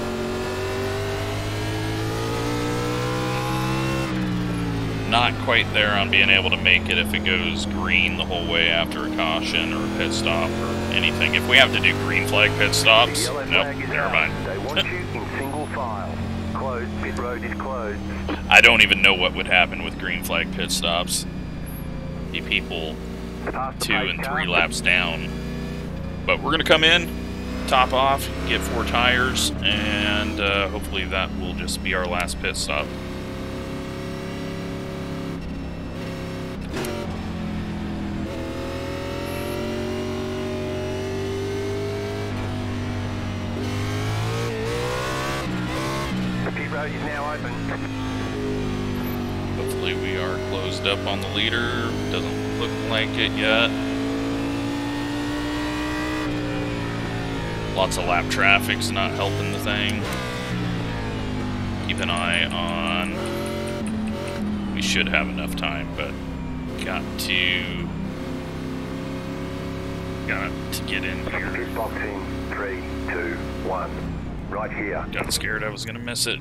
not quite there on being able to make it if it goes green the whole way after a caution or a pit stop or anything. If we have to do green flag pit stops, nope, never mind. They want you in single file. Closed, pit road is closed. I don't even know what would happen with green flag pit stops. Be people 2 and 3 laps down. But we're going to come in, top off, get 4 tires, and hopefully that will just be our last pit stop. Road is now open. Hopefully we are closed up on the leader. Doesn't look like it yet. Lots of lap traffic's not helping the thing. Keep an eye on... We should have enough time, but got to get in here. Box in 3, 2, 1. Right here. Got scared I was gonna miss it.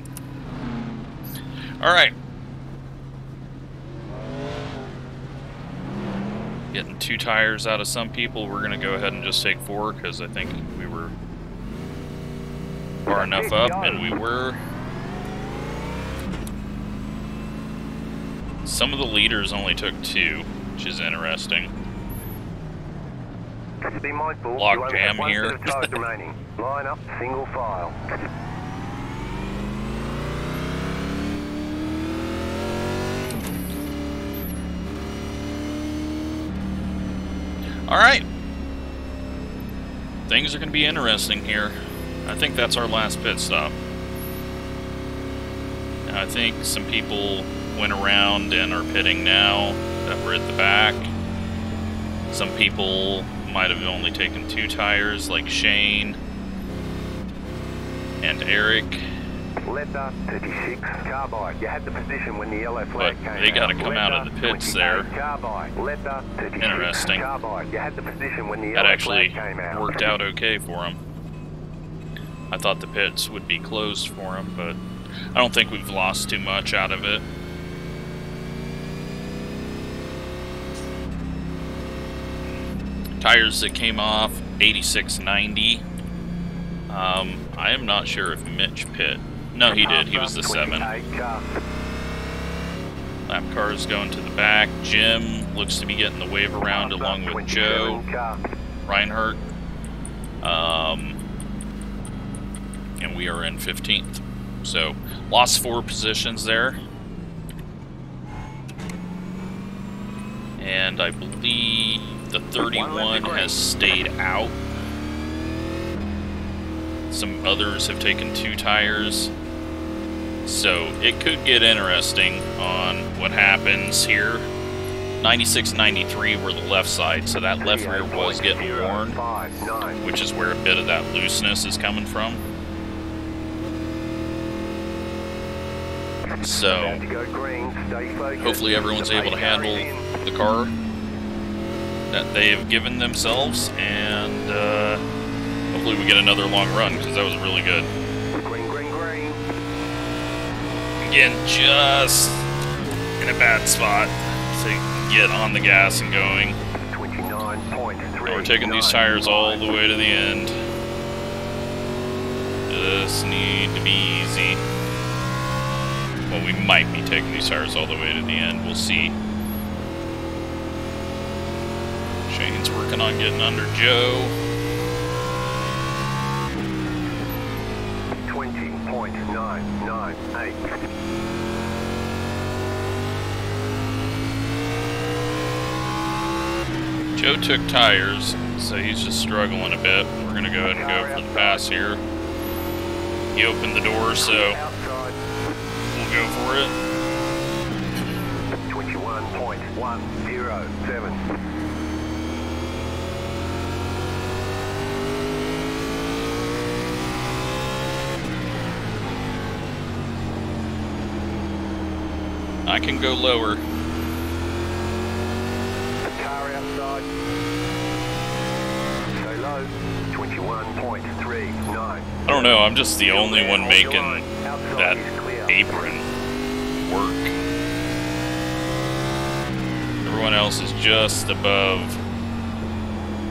Alright. Getting 2 tires out of some people. We're gonna go ahead and just take 4 because I think we were far enough up, and we were. Some of the leaders only took 2, which is interesting. Be mindful, Log jam here. Remaining. Line up, single file. Alright. Things are going to be interesting here. I think that's our last pit stop. Now, I think some people went around and are pitting now that we're at the back. Some people might have only taken 2 tires, like Shane and Eric. Letter 36 Carbide. You had the position when the yellow flag came out. But they got to come out of the pits there. Letter 36 Interesting. Carbide. You had the position when the That yellow actually flag came out. worked out okay for them. I thought the pits would be closed for them, but I don't think we've lost too much out of it. Tires that came off, 86.90. I am not sure if Mitch pit. No, he did. He was the 7. Lap cars going to the back. Jim looks to be getting the wave around along with Joe Reinhardt. And we are in 15th. So, lost 4 positions there. And I believe the 31 has stayed out. Some others have taken 2 tires. So it could get interesting on what happens here. 96-93 were the left side, so that left rear was getting worn, which is where a bit of that looseness is coming from. So hopefully everyone's able to handle the car that they have given themselves, and hopefully we get another long run, because that was really good. Again, just in a bad spot to get on the gas and going. We're taking these tires all the way to the end. Just need to be easy. Well, we might be taking these tires all the way to the end. We'll see. Shane's working on getting under Joe. 20.998. Joe took tires, so he's just struggling a bit. We're going to go ahead and go for the pass here. He opened the door, so we'll go for it. 21.107. I can go lower. Car outside. Stay low. 21.39. I don't know, I'm just the only one making that apron work. Everyone else is just above,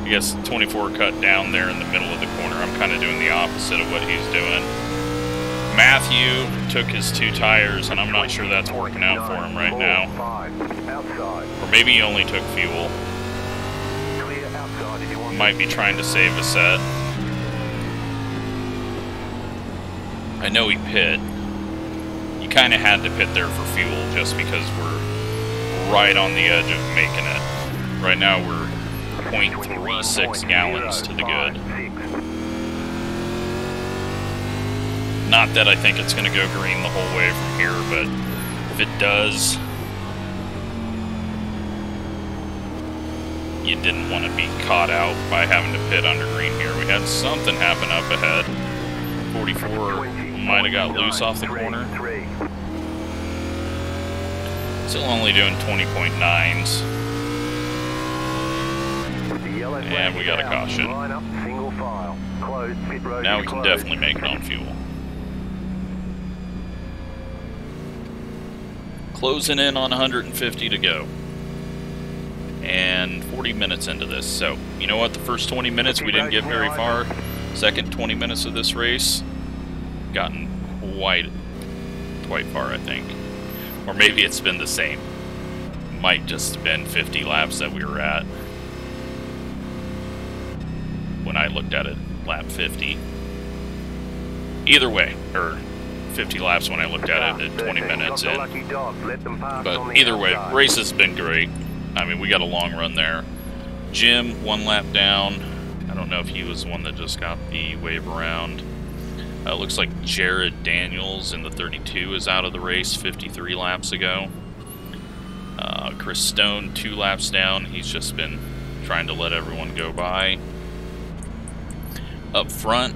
I guess, 24 cut down there in the middle of the corner. I'm kind of doing the opposite of what he's doing. Matthew took his 2 tires, and I'm not sure that's working out for him right now. Or maybe he only took fuel. Might be trying to save a set. I know he pit. You kind of had to pit there for fuel just because we're right on the edge of making it. Right now we're 0.36 gallons to the good. Not that I think it's going to go green the whole way from here, but if it does, you didn't want to be caught out by having to pit under green here. We had something happen up ahead. 44 might have got loose off the corner. Still only doing 20.9s. And we got a caution. Now we can definitely make it on fuel. Closing in on 150 to go. And 40 minutes into this. So, you know what? The first 20 minutes we didn't get very far. Second 20 minutes of this race, gotten quite far, I think. Or maybe it's been the same. Might just have been 50 laps that we were at when I looked at it, lap 50. Either way, or 50 laps when I looked at it at 20 minutes in. But either way, race has been great. I mean, we got a long run there. Jim, 1 lap down. I don't know if he was the one that just got the wave around. Looks like Jared Daniels in the 32 is out of the race 53 laps ago. Chris Stone, 2 laps down. He's just been trying to let everyone go by. Up front,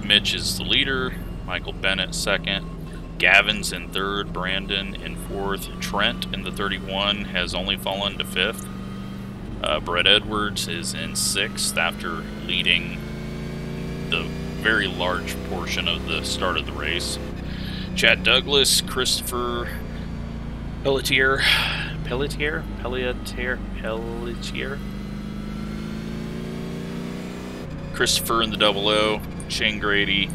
Mitch is the leader. Michael Bennett second. Gavin's in third. Brandon in fourth. Trent in the 31 has only fallen to fifth. Brett Edwards is in sixth after leading the very large portion of the start of the race. Chad Douglas, Christopher Pelletier. Christopher in the 00, Shane Grady,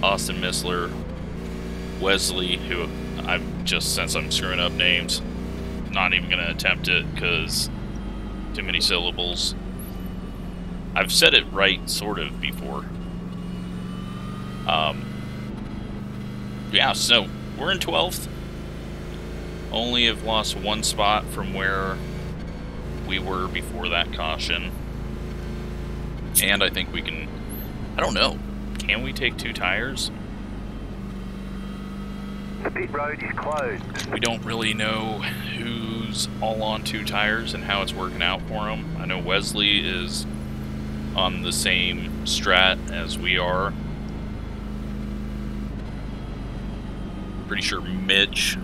Austin Missler, Wesley, who since I'm screwing up names, not even going to attempt it because too many syllables. I've said it right, sort of, before. Yeah, so we're in 12th. Only have lost one spot from where we were before that caution. And I think we can... I don't know. Can we take 2 tires? The pit road is closed. We don't really know who's all on 2 tires and how it's working out for them. I know Wesley is on the same strat as we are. Pretty sure Mitch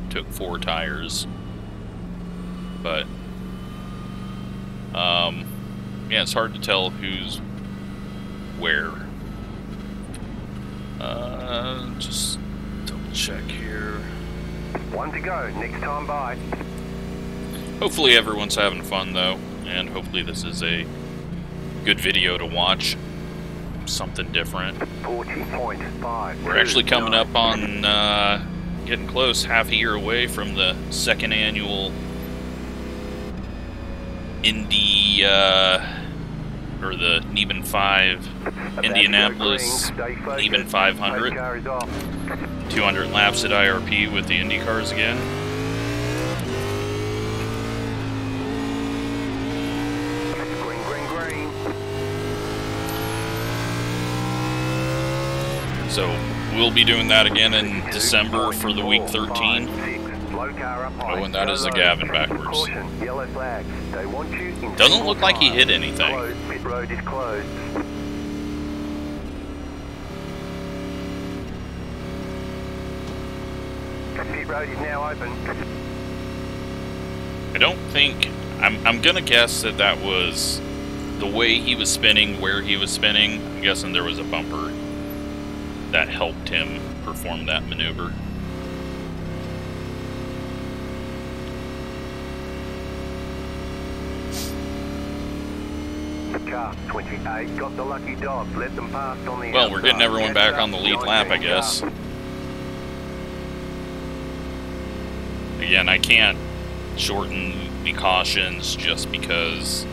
took 4 tires. But, yeah, it's hard to tell who's where. Just double check here. 1 to go, next time by. Hopefully everyone's having fun though, and hopefully this is a good video to watch. Something different. 40.5. We're actually coming up on getting close, half a year away from the 2nd annual Indy or the Neben 5 Indianapolis Neben 500. 200 laps at IRP with the Indy cars again. Green, green, green. So we'll be doing that again in December for the week 13. Oh, and that is a Gavin backwards. Yellow flag. They want you in Doesn't look like he hit anything. Pit road is closed. Pit road is now open. I don't think... I'm gonna guess that that was the way he was spinning, where he was spinning. I'm guessing there was a bumper that helped him perform that maneuver. Car 28 got the lucky dog. Let them pass on the Well, we're getting everyone back on the lead lap, I guess. Again, I can't shorten the cautions just because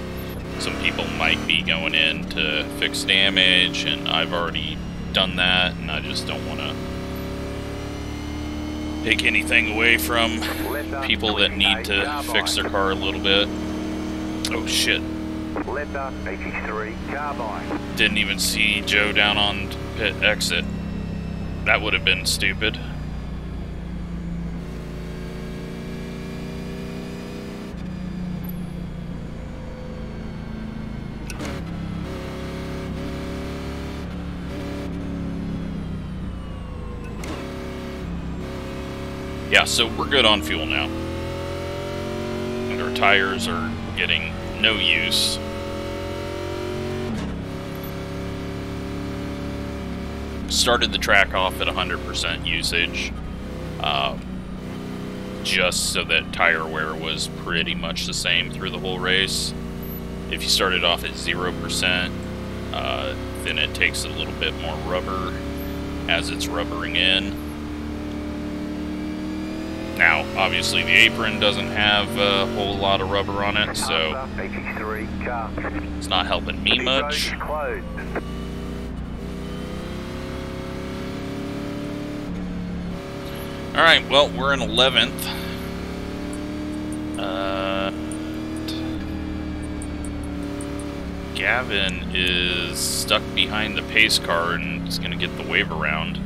some people might be going in to fix damage, and I've already done that, and I just don't want to take anything away from people that need to fix their car a little bit. Oh shit. Leather 83 carbine. Didn't even see Joe down on pit exit. That would have been stupid. Yeah, so we're good on fuel now. And our tires are getting no use. Started the track off at 100% usage, just so that tire wear was pretty much the same through the whole race. If you started off at 0%, then it takes a little bit more rubber as it's rubbering in. Now, obviously the apron doesn't have a whole lot of rubber on it, so it's not helping me much. Alright, well, we're in 11th. Gavin is stuck behind the pace car and is going to get the wave around.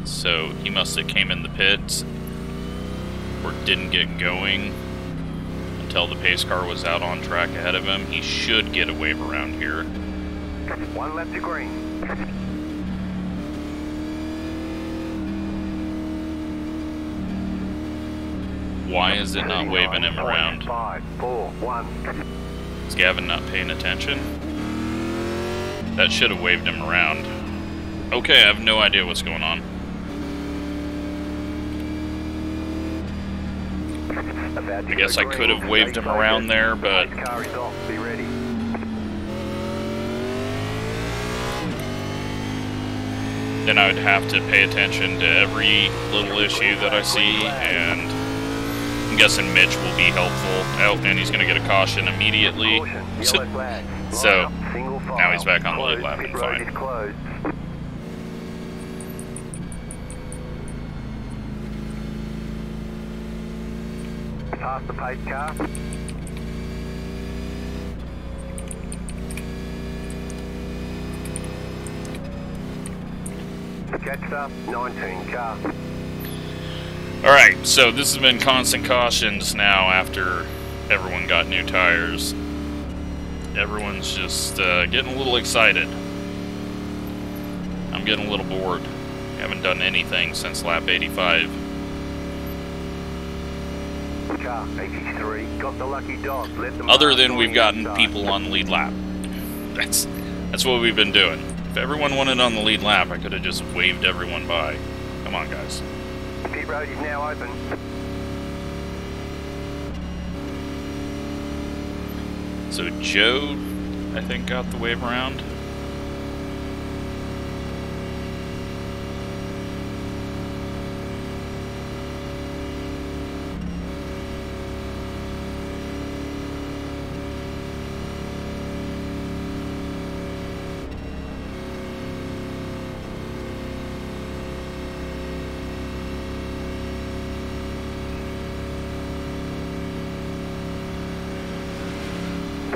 So he must have came in the pits or didn't get going until the pace car was out on track ahead of him. He should get a wave around here. 1 lap to green. Why is it not waving him around? 5, 4, 1. Is Gavin not paying attention? That should have waved him around. Okay, I have no idea what's going on. I guess I could have waved him around there, but... Car is off. Be ready. then I would have to pay attention to every little issue that I see, and I'm guessing Mitch will be helpful. Oh, and he's going to get a caution immediately. So now he's back on the lead lap and fine. Past the pace car. Catch up, 19 car. Alright, so this has been constant cautions now after everyone got new tires. Everyone's just getting a little excited. I'm getting a little bored. Haven't done anything since lap 85. Car 83, got the lucky dog. Other than we've gotten people on the lead lap. That's what we've been doing. If everyone wanted on the lead lap, I could have just waved everyone by. Come on, guys. Pit road is now open. So Joe, I think, got the wave around.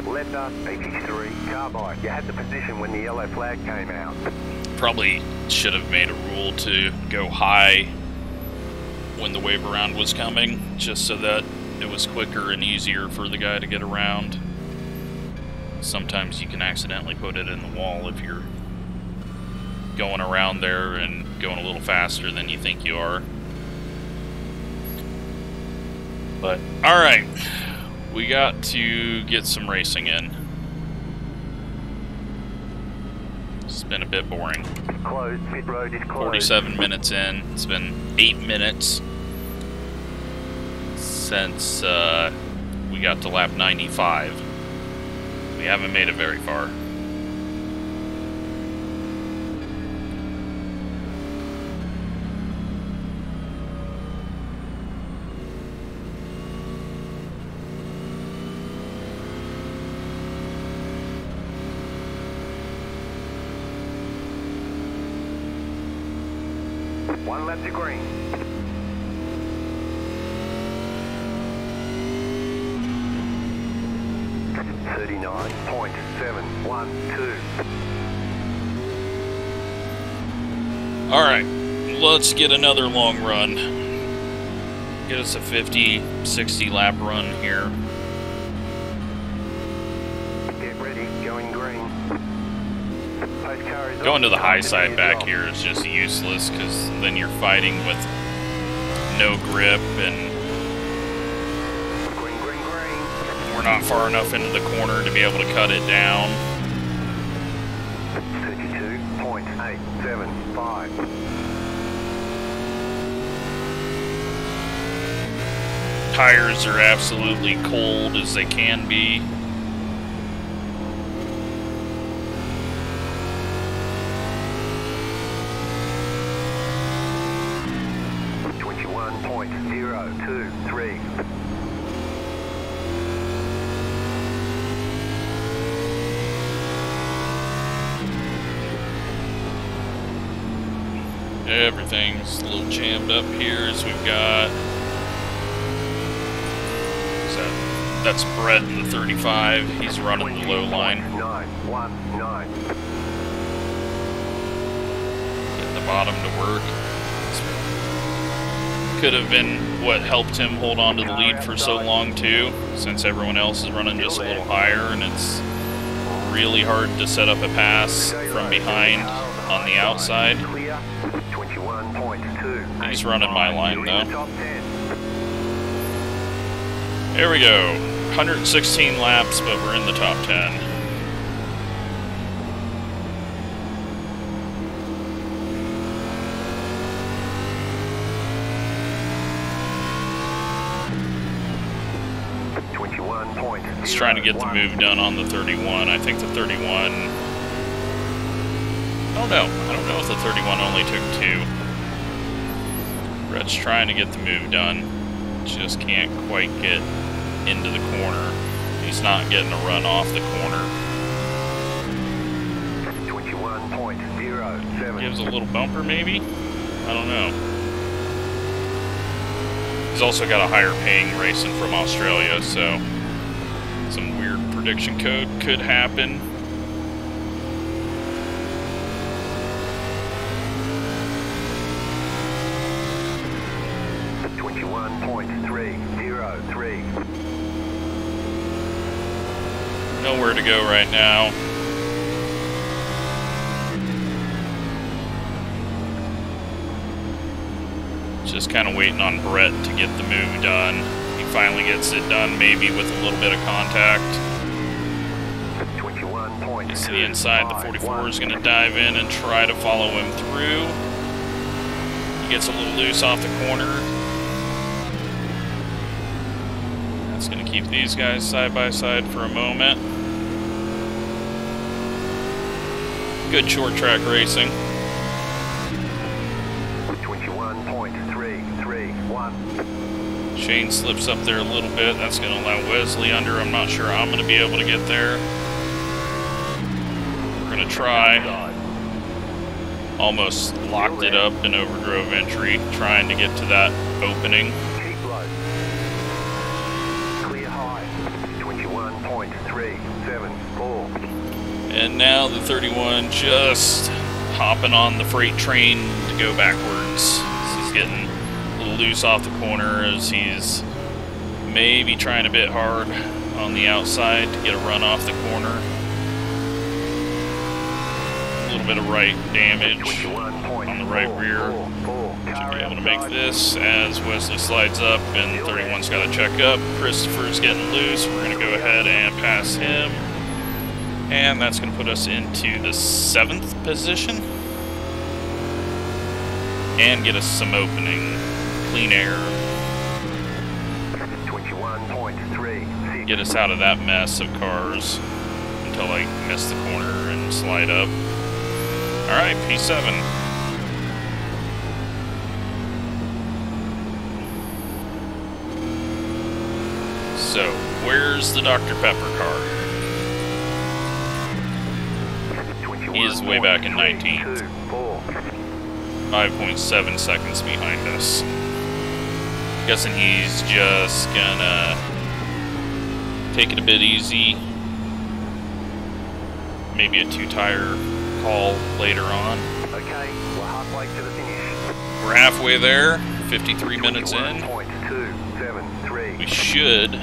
Letter 83, carbide. You had the position when the yellow flag came out. Probably should have made a rule to go high when the wave around was coming, just so that it was quicker and easier for the guy to get around. Sometimes you can accidentally put it in the wall if you're going around there and going a little faster than you think you are. But, alright. We got to get some racing in. It's been a bit boring. Closed, pit road is closed. 47 minutes in. It's been 8 minutes since we got to lap 95. We haven't made it very far. One lap to green. .712. Alright, let's get another long run. Get us a 50, 60 lap run here. Get ready, going green. Going to the high side back here is just useless, because then you're fighting with no grip, and we're not far enough into the corner to be able to cut it down. 32.875. Tires are absolutely cold as they can be. .023. Everything's a little jammed up here as we've got. That's Brett in the 35. He's running the low line. 919. Getting the bottom to work. Could have been what helped him hold on to the lead for so long too, since everyone else is running just a little higher, and it's really hard to set up a pass from behind on the outside. He's running my line though. There we go. 116 laps, but we're in the top 10. He's trying to get the move done on the 31. I think the 31 don't know. I don't know if the 31 only took 2. Brett's trying to get the move done. Just can't quite get into the corner. He's not getting a run off the corner. 21.07. Gives a little bumper, maybe? I don't know. He's also got a higher paying racing from Australia, so some weird prediction code could happen. Nowhere to go right now. Just kind of waiting on Brett to get the move done. He finally gets it done, maybe with a little bit of contact. You see inside, the 44 is going to dive in and try to follow him through. He gets a little loose off the corner. That's going to keep these guys side by side for a moment. Good short track racing. 21.331. Shane slips up there a little bit. That's going to allow Wesley under. I'm not sure I'm going to be able to get there. We're going to try. Almost locked it up in Overgrove entry, trying to get to that opening. Keep low. Clear high. 21.374. And now the 31 just hopping on the freight train to go backwards. He's getting a little loose off the corner as he's maybe trying a bit hard on the outside to get a run off the corner. A little bit of right damage on the right rear. Should be able to make this as Wesley slides up and 31's got to check up. Christopher's getting loose. We're going to go ahead and pass him. And that's going to put us into the 7th position. And get us some opening. Clean air. 21.36. Get us out of that mess of cars until I miss the corner and slide up. Alright, P7. So, where's the Dr. Pepper car? He is way back in 19th. 5.7 seconds behind us. Guessing he's just gonna take it a bit easy. Maybe a 2-tire call later on. Okay, we're halfway to the finish. We're halfway there, 53 minutes in. 21.273. We should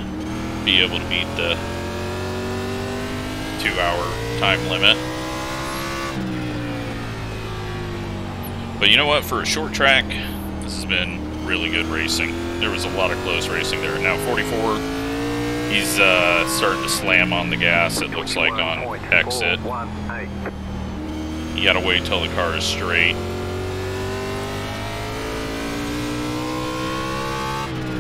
be able to beat the 2-hour time limit. But you know what? For a short track, this has been really good racing. There was a lot of close racing there. Now 44, he's starting to slam on the gas, it looks like, on exit. You gotta wait till the car is straight.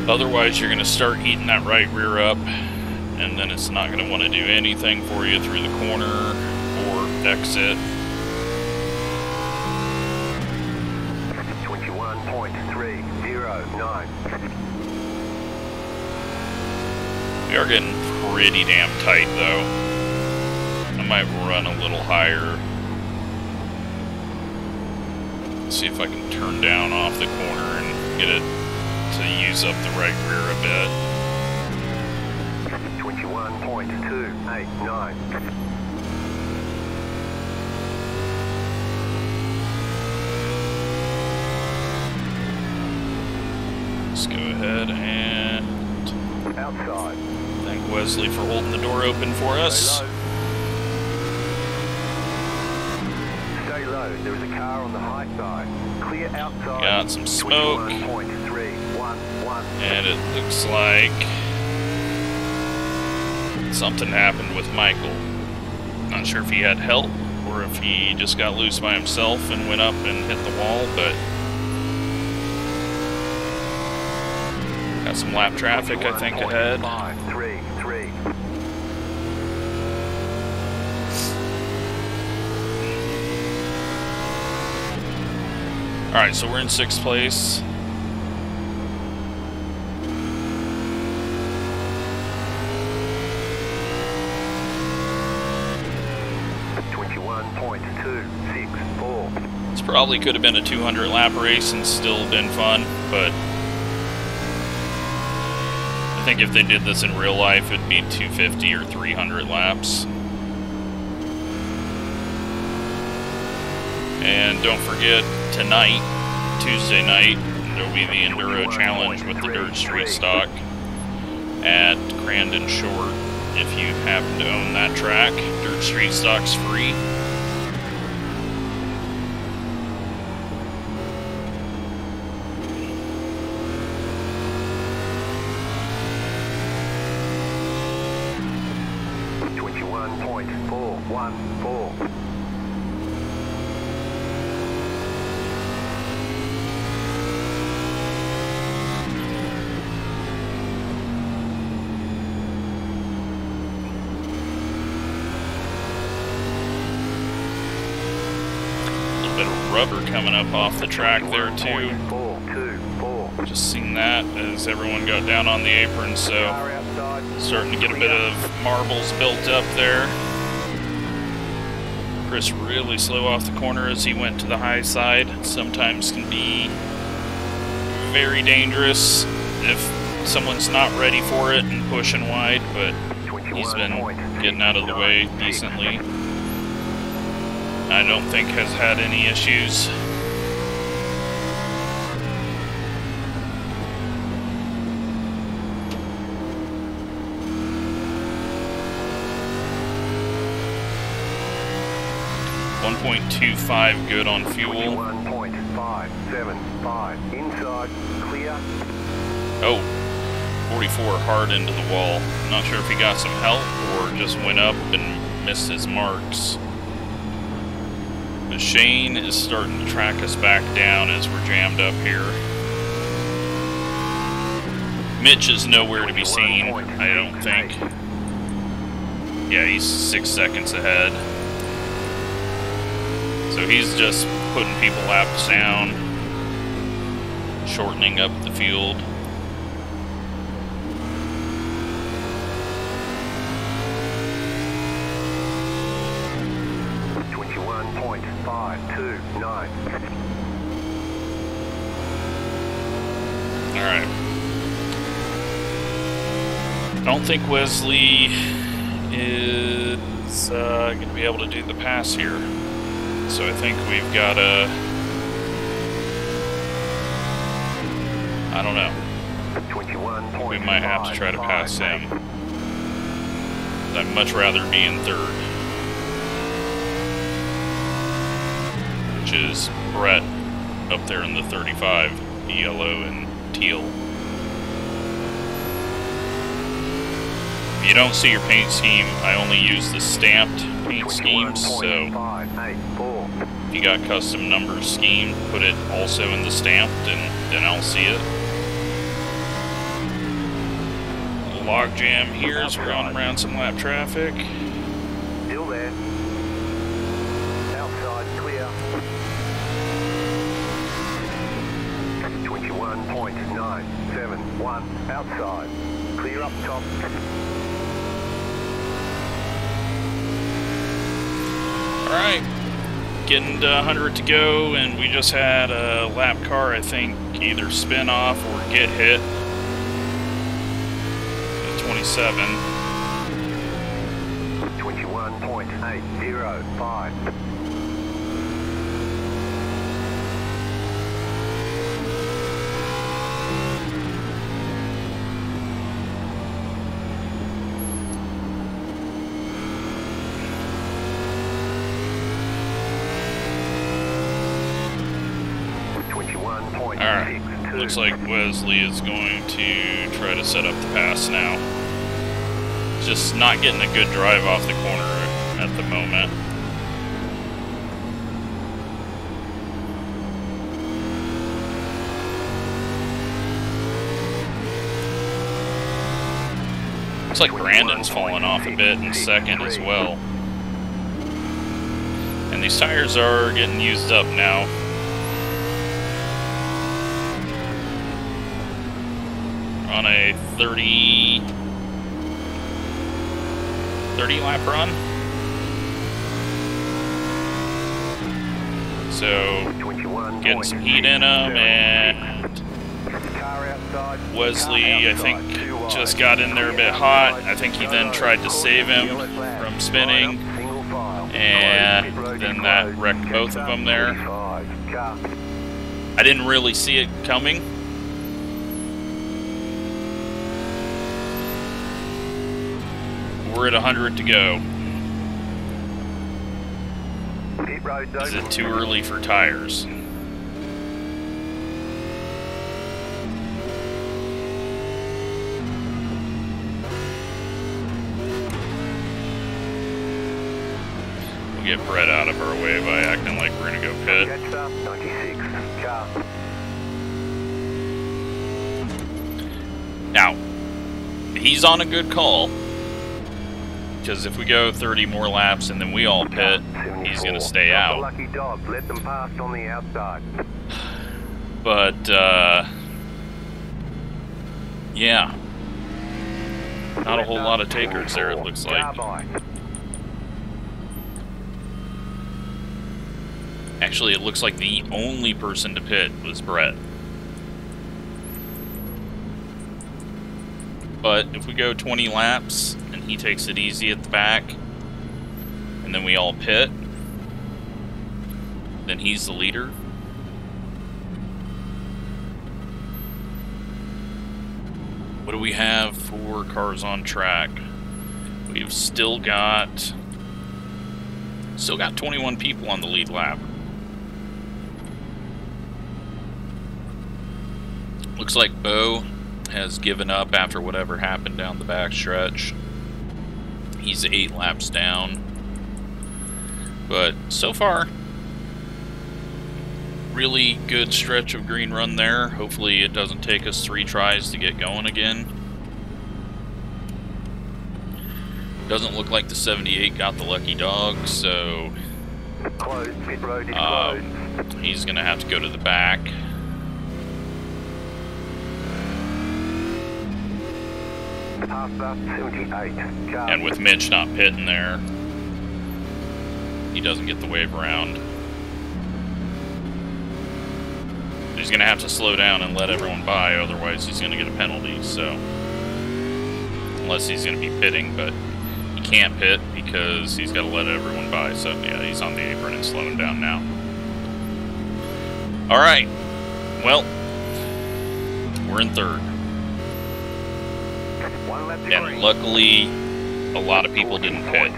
Otherwise, you're gonna start heating that right rear up, and then it's not gonna want to do anything for you through the corner or exit. 21.309. We are getting pretty damn tight, though. I might run a little higher. See if I can turn down off the corner and get it to use up the right rear a bit. 21.289. Let's go ahead and Outside. thank Wesley for holding the door open for us. Stay low. There is a car on the high side. Clear outside. Got some smoke. 21.311. And it looks like something happened with Michael. Not sure if he had help or if he just got loose by himself and went up and hit the wall, but got some lap traffic, I think, ahead. 533. Alright, so we're in 6th place. This probably could have been a 200 lap race and still been fun, but I think if they did this in real life, it'd be 250 or 300 laps. And don't forget, tonight, Tuesday night, there'll be the Enduro Challenge with the Dirt Street Stock at Crandon Short. If you happen to own that track, Dirt Street Stock's free. Bit of rubber coming up off the track there too. Just seen that as everyone got down on the apron, so starting to get a bit of marbles built up there. Chris really slow off the corner as he went to the high side. Sometimes can be very dangerous if someone's not ready for it and pushing wide, but he's been getting out of the way decently. I don't think has had any issues. .25 good on fuel. 1.575 inside clear. Oh, 44 hard into the wall. Not sure if he got some help or just went up and missed his marks. But Shane is starting to track us back down as we're jammed up here. Mitch is nowhere to be seen, I don't think. Yeah, he's 6 seconds ahead. So he's just putting people laps down, shortening up the field. Alright. I don't think Wesley is going to be able to do the pass here. So I think we've got a... I don't know. We might have to try to pass him. I'd much rather be in 3rd. Which is Brett up there in the 35, yellow and teal. If you don't see your paint scheme, I only use the stamped paint schemes, so if you got custom numbers schemed, put it also in the stamped and then I'll see it. Log jam here as we're going around some lap traffic. Still there. Outside clear. 21.971 outside. Clear up top. Alright, getting to 100 to go, and we just had a lap car, I think, either spin off or get hit. 27. 21.805. Alright, looks like Wesley is going to try to set up the pass now. Just not getting a good drive off the corner at the moment. Looks like Brandon's falling off a bit in 2nd as well. And these tires are getting used up now. on a 30 lap run. So, getting some heat in them, and Wesley, I think, just got in there a bit hot. I think he then tried to save him from spinning, and then that wrecked both of them there. I didn't really see it coming. We're at 100 to go. Is it too early for tires? We'll get Brett out of our way by acting like we're gonna go pit. Now, he's on a good call. Because if we go 30 more laps and then we all pit, he's going to stay out. But, yeah. Not a whole lot of takers there, it looks like. Actually, it looks like the only person to pit was Brett. But if we go 20 laps, and he takes it easy at the back, and then we all pit, then he's the leader. What do we have for cars on track? We've still got 21 people on the lead lap. Looks like Bo has given up after whatever happened down the back stretch. He's 8 laps down. But so far, really good stretch of green run there. Hopefully it doesn't take us 3 tries to get going again. Doesn't look like the 78 got the lucky dog, so he's gonna have to go to the back. And with Mitch not pitting there, he doesn't get the wave around. He's going to have to slow down and let everyone by, otherwise he's going to get a penalty, so... Unless he's going to be pitting, but he can't pit because he's got to let everyone by, so yeah, he's on the apron and slowing down now. Alright, well, we're in 3rd. And luckily, a lot of people didn't pit.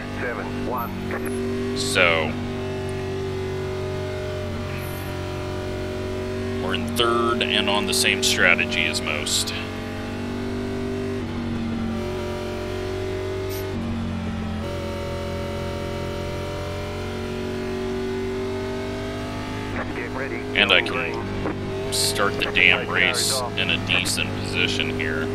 So, we're in 3rd and on the same strategy as most. And I can start the damn race in a decent position here.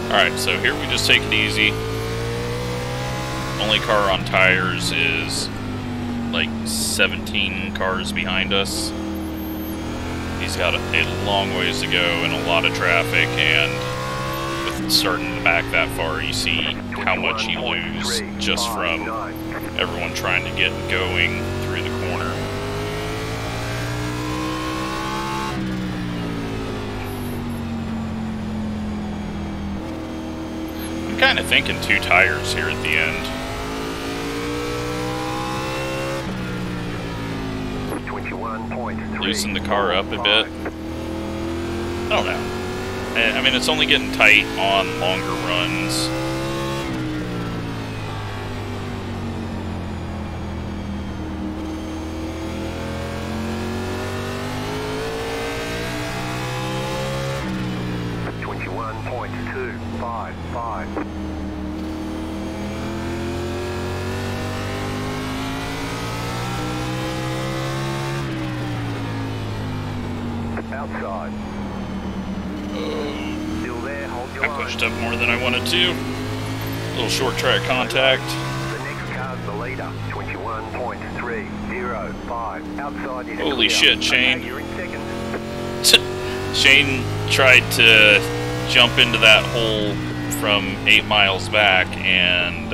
Alright, so here we just take it easy. Only car on tires is like 17 cars behind us. He's got a long ways to go and a lot of traffic, and with starting to back that far, you see how much you lose just from everyone trying to get going through the corner. I'm kind of thinking 2 tires here at the end. Loosen the car up a bit. I don't know. I mean, it's only getting tight on longer runs. Outside. Still there, hold I pushed up more than I wanted to. Little short track contact. The next car's the leader, 21.305. Outside is Holy clear. shit, Shane. Okay, you're in second. Shane tried to jump into that hole from 8 miles back and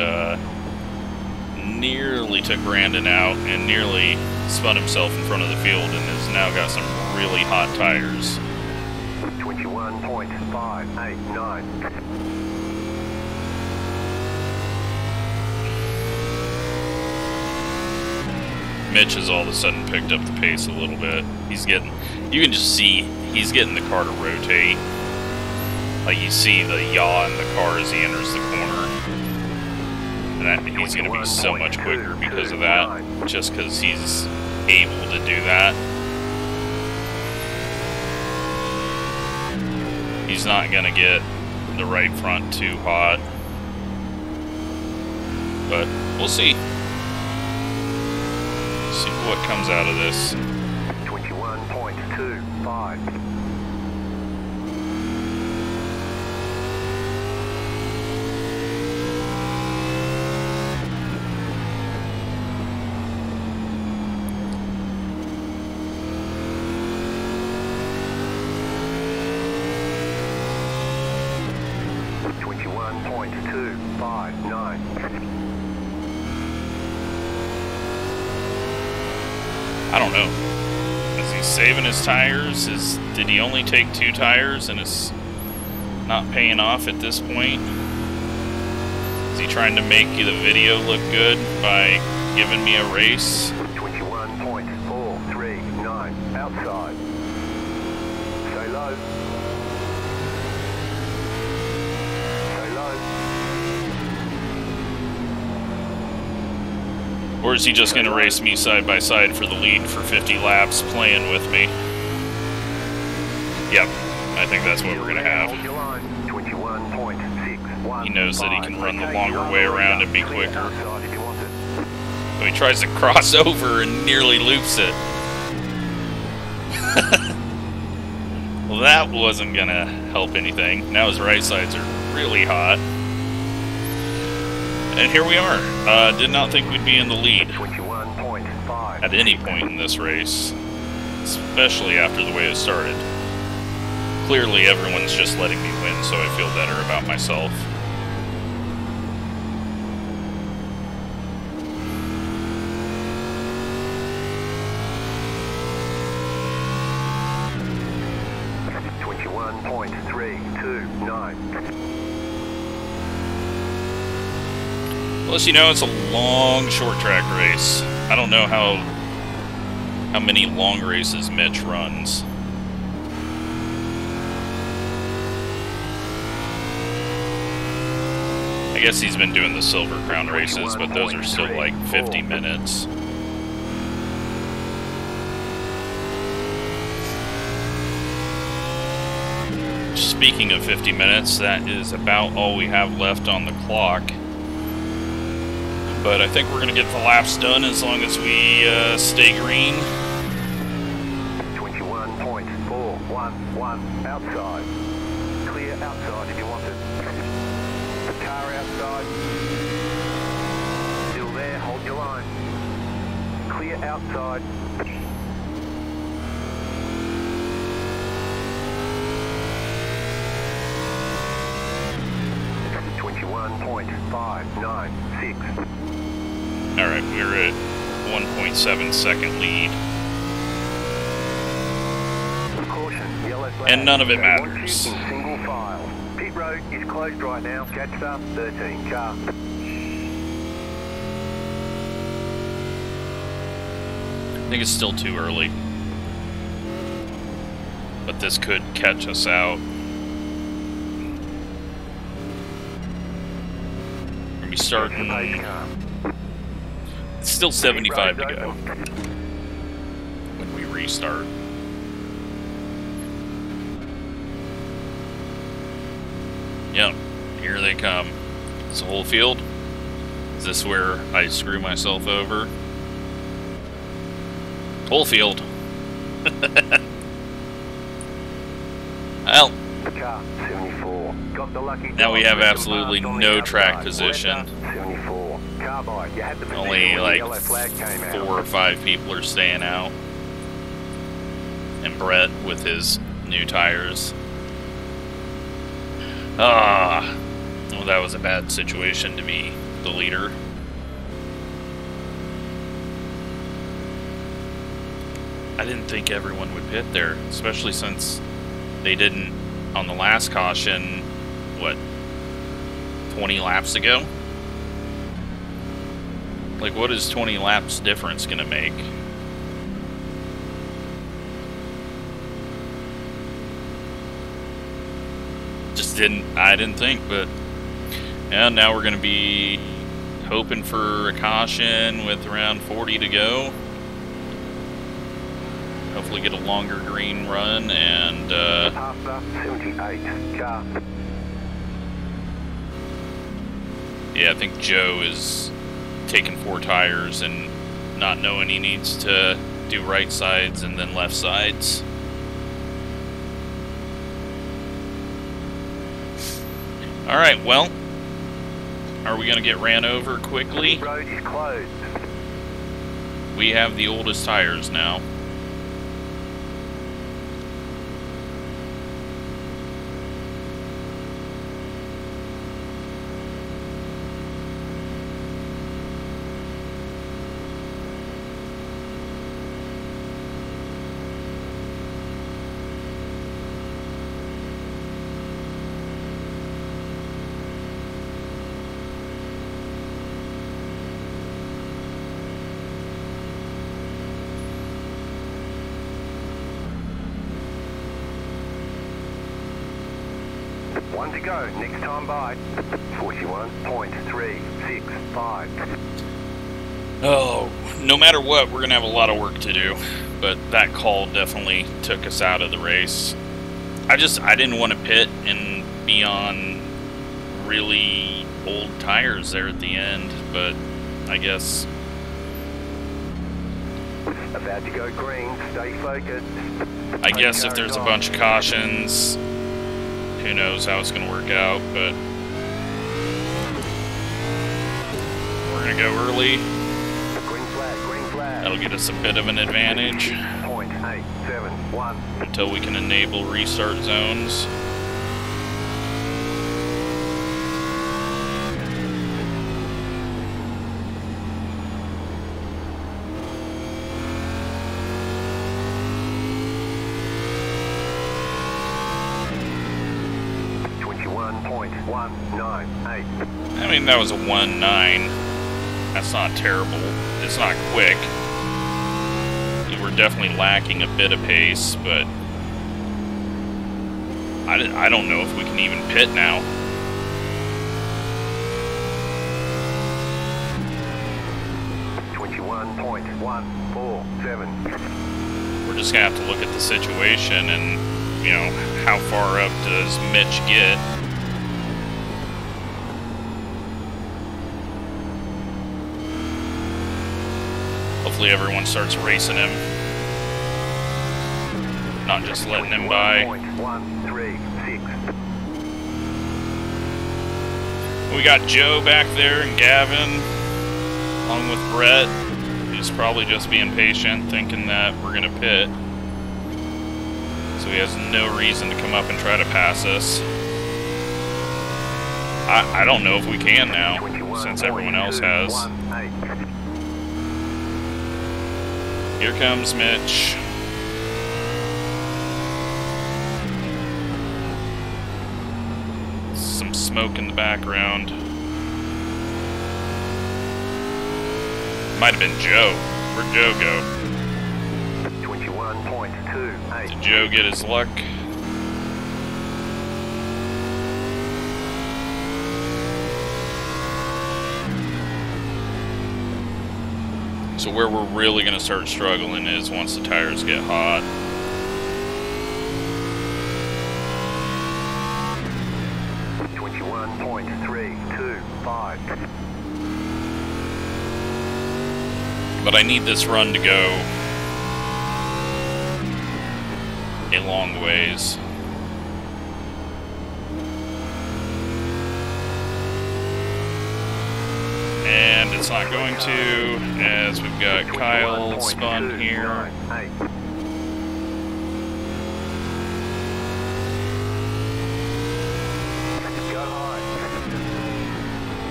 nearly took Brandon out and nearly spun himself in front of the field and has now got some really hot tires. 21.589. Mitch has all of a sudden picked up the pace a little bit. He's getting, you can just see he's getting the car to rotate. Like you see the yaw in the car as he enters the corner. And he's going to be so much quicker because of that, just because he's able to do that. He's not going to get the right front too hot. But we'll see. See what comes out of this. 21.25. I don't know. Is he saving his tires? Did he only take 2 tires and it's not paying off at this point? Is he trying to make the video look good by giving me a race? 21.439 outside. Stay low. Stay low. Or is he just going to race me side by side for the lead for 50 laps playing with me? Yep, I think that's what we're going to have. He knows that he can run the longer way around and be quicker. So he tries to cross over and nearly loops it. Well, that wasn't going to help anything. Now his right sides are really hot. And here we are. Did not think we'd be in the lead at any point in this race, especially after the way it started. Clearly everyone's just letting me win, so I feel better about myself. Plus, you know, it's a long short track race. I don't know how many long races Mitch runs. I guess he's been doing the Silver Crown races, but those are still like 50 minutes. Speaking of 50 minutes, that is about all we have left on the clock. But I think we're going to get the laps done as long as we stay green. 21.411 outside. Clear outside if you want it. The car outside. Still there, hold your line. Clear outside. .596. Alright, we're at 1.7 second lead. Caution, yellow flag. And none of it They want you matters. in single file. Pit road is closed right now. Jetstar 13 car. I think it's still too early. But this could catch us out. We're gonna be starting. It's still 75 to go when we restart. Yep, here they come. It's a whole field. Is this where I screw myself over? Whole field. Well, Car 74. Got the lucky Now we dog. have absolutely Fast on no the track outside. position. 74. Carbide, you had the position Only when like the yellow flag came out. 4 or 5 people are staying out. And Brett with his new tires. Ah, well, that was a bad situation to be the leader. I didn't think everyone would pit there, especially since they didn't on the last caution, what, 20 laps ago? Like, what is 20 laps difference gonna make? I didn't think, but yeah, now we're gonna be hoping for a caution with around 40 to go. Hopefully get a longer green run and Pasta, 78. Car. yeah, I think Joe is taking 4 tires and not knowing he needs to do right sides and then left sides. Alright, well, are we going to get ran over quickly? Road is closed. We have the oldest tires now. One to go, next time by. 41.365. Oh, no matter what, we're going to have a lot of work to do. But that call definitely took us out of the race. I didn't want to pit and be on really old tires there at the end, but I guess... About to go green, stay focused. I guess if there's a bunch of cautions, who knows how it's going to work out, but we're going to go early. Green flag, green flag. That'll get us a bit of an advantage 0.871. until we can enable restart zones. I mean, that was a 1.9. That's not terrible. It's not quick. We're definitely lacking a bit of pace, but I don't know if we can even pit now. We're just gonna have to look at the situation and, you know, how far up does Mitch get? Hopefully everyone starts racing him, not just letting him by. We got Joe back there and Gavin, along with Brett, who's probably just being patient, thinking that we're going to pit. So he has no reason to come up and try to pass us. I don't know if we can now, since everyone else has. Here comes Mitch. Some smoke in the background. Might have been Joe. Where'd Joe go? 21.28. Did Joe get his luck? So where we're really going to start struggling is once the tires get hot. But I need this run to go a long ways. it's not going to, as we've got Kyle spun here.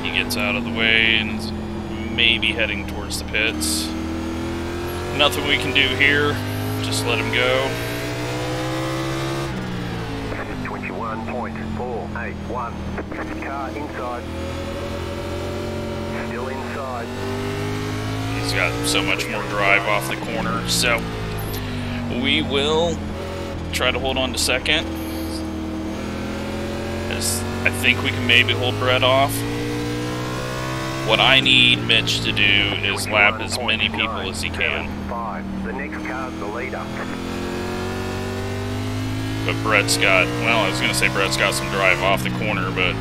He gets out of the way and is maybe heading towards the pits. Nothing we can do here, just let him go. 21.481. Car inside. Still inside. He's got so much more drive off the corner, so we will try to hold on to second. As I think we can maybe hold Brett off. What I need Mitch to do is lap as many people as he can. The next car's the leader. But Brett's got, well, I was going to say Brett's got some drive off the corner, but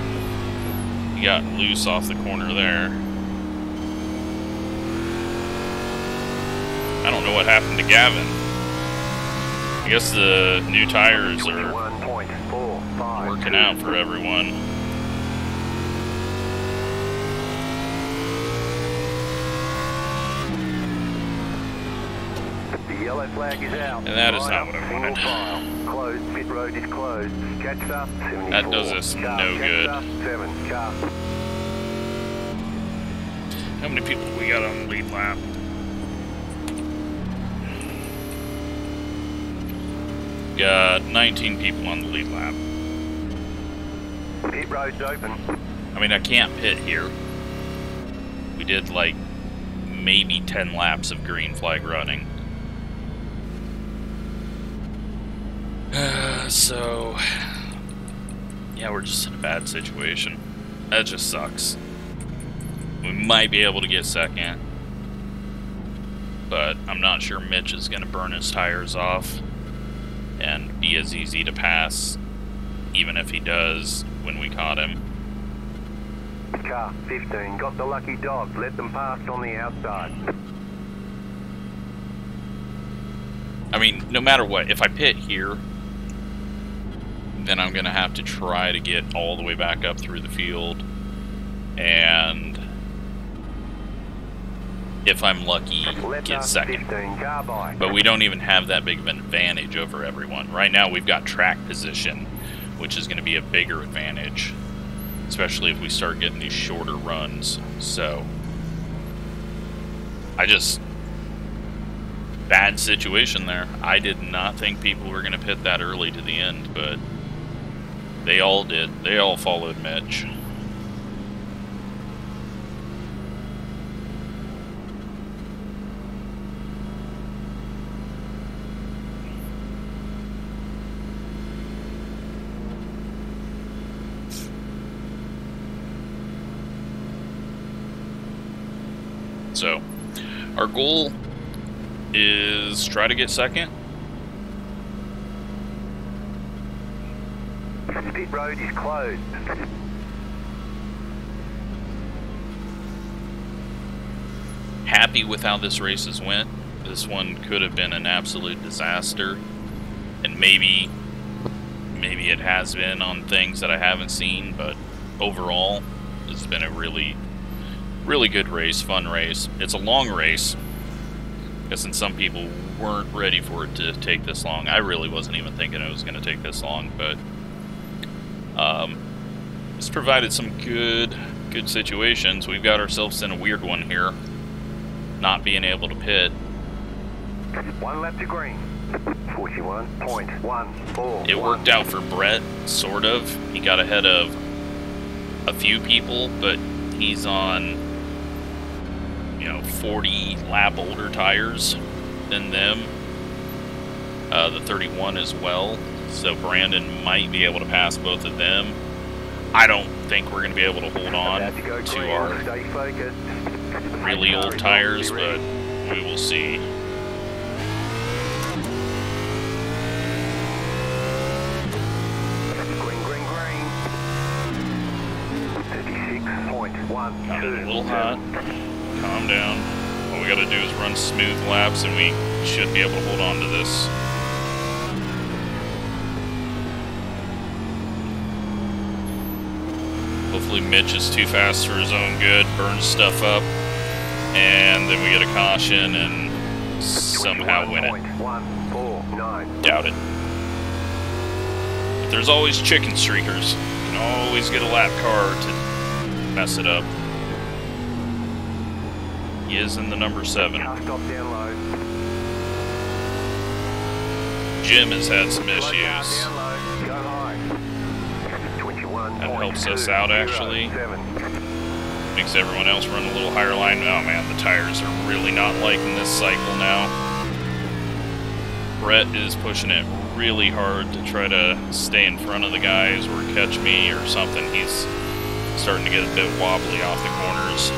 he got loose off the corner there. I don't know what happened to Gavin. I guess the new tires are working out for everyone. The yellow flag is out. And that is not what I wanted. Closed. Pit road is closed. Catch up. 74. That does us no good. 7. Car. How many people do we got on the lead lap? Got 19 people on the lead lap. Pit road's open. I mean, I can't pit here. We did like maybe 10 laps of green flag running. So, yeah, we're just in a bad situation. That just sucks. We might be able to get second, but I'm not sure Mitch is going to burn his tires off and be as easy to pass, even if he does, when we caught him. Car 15 got the lucky dog. Let them pass on the outside. I mean, no matter what, if I pit here, then I'm going to have to try to get all the way back up through the field. And if I'm lucky, get second. But we don't even have that big of an advantage over everyone. Right now we've got track position, which is going to be a bigger advantage, especially if we start getting these shorter runs. So, bad situation there. I did not think people were going to pit that early to the end, but they all did. They all followed Mitch. So, our goal is try to get second. Pit road is closed. Happy with how this races went. This one could have been an absolute disaster, and maybe it has been on things that I haven't seen, but overall, this has been a really good race, fun race. It's a long race, guessing some people weren't ready for it to take this long. I really wasn't even thinking it was going to take this long, but it's provided some good situations. We've got ourselves in a weird one here, not being able to pit. 1 lap to green. 41.14. It worked out for Brett, sort of. He got ahead of a few people, but he's on, 40 lap older tires than them. The 31 as well. So Brandon might be able to pass both of them. I don't think we're going to be able to hold on to our really old tires, but we will see. Got it a little hot. Calm down. All we got to do is run smooth laps, and we should be able to hold on to this. Hopefully Mitch is too fast for his own good, burns stuff up. and then we get a caution and somehow win it. 21.149. Doubt it. But there's always chicken streakers. You can always get a lap car to mess it up. He is in the number 7. Car stop down low. Jim has had some Slow car issues. down low. Go high. 21. That helps us out, actually. Makes everyone else run a little higher line. Oh man, the tires are really not liking this cycle now. Brett is pushing it really hard to try to stay in front of the guys or catch me or something. He's starting to get a bit wobbly off the corners.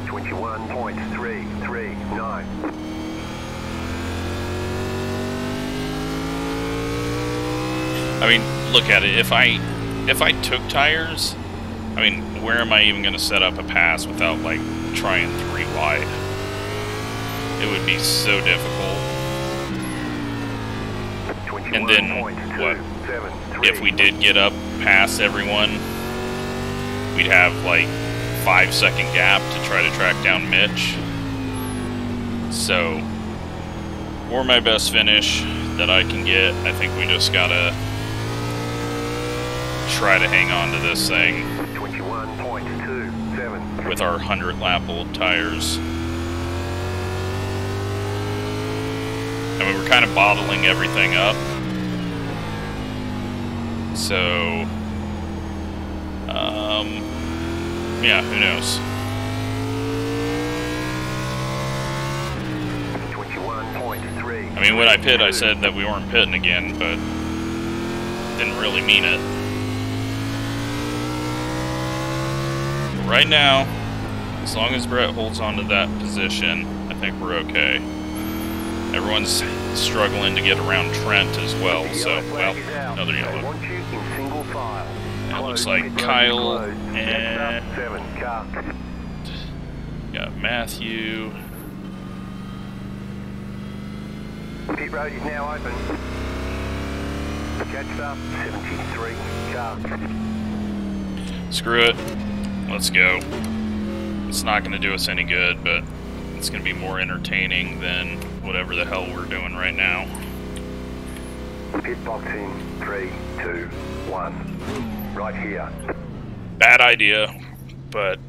21.339. I mean, look at it. If I took tires, I mean, where am I even going to set up a pass without, like, trying 3 wide? It would be so difficult. And then, what, if we did get up past everyone, we'd have, like, 5-second gap to try to track down Mitch. So, for my best finish that I can get, I think we just gotta try to hang on to this thing 21.27. with our 100-lap-old tires. I mean, we're kind of bottling everything up. So, yeah, who knows? 21.3. I mean, when I pit, I said that we weren't pitting again, but didn't really mean it. Right now, as long as Brett holds on to that position, I think we're okay. Everyone's struggling to get around Trent as well, so, well, another yellow. And it looks like Kyle and got Matthew. Pit road is now open. Catch up, 73 car. Screw it. Let's go. It's not going to do us any good, but it's going to be more entertaining than whatever the hell we're doing right now. Pit box in 3, 2, 1. Right here. Bad idea, but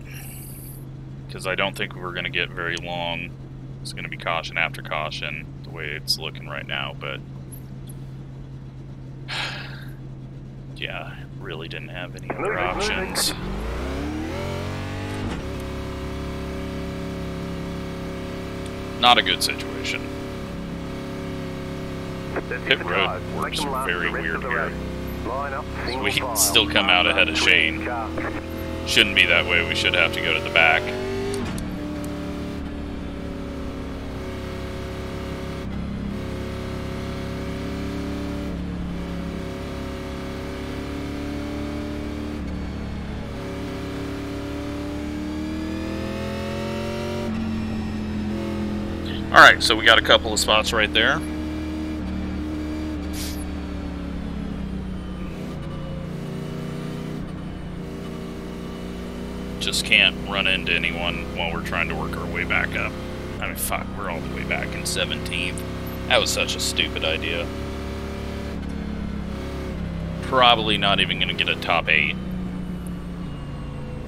because I don't think we're going to get very long. It's going to be caution after caution the way it's looking right now, but yeah, really didn't have any other options. Not a good situation. Pit road works very weird here. So we can still come out ahead of Shane. Shouldn't be that way. We should have to go to the back. Alright, so we got a couple of spots right there. Just can't run into anyone while we're trying to work our way back up. I mean, fuck, we're all the way back in 17th. That was such a stupid idea. Probably not even going to get a top 8.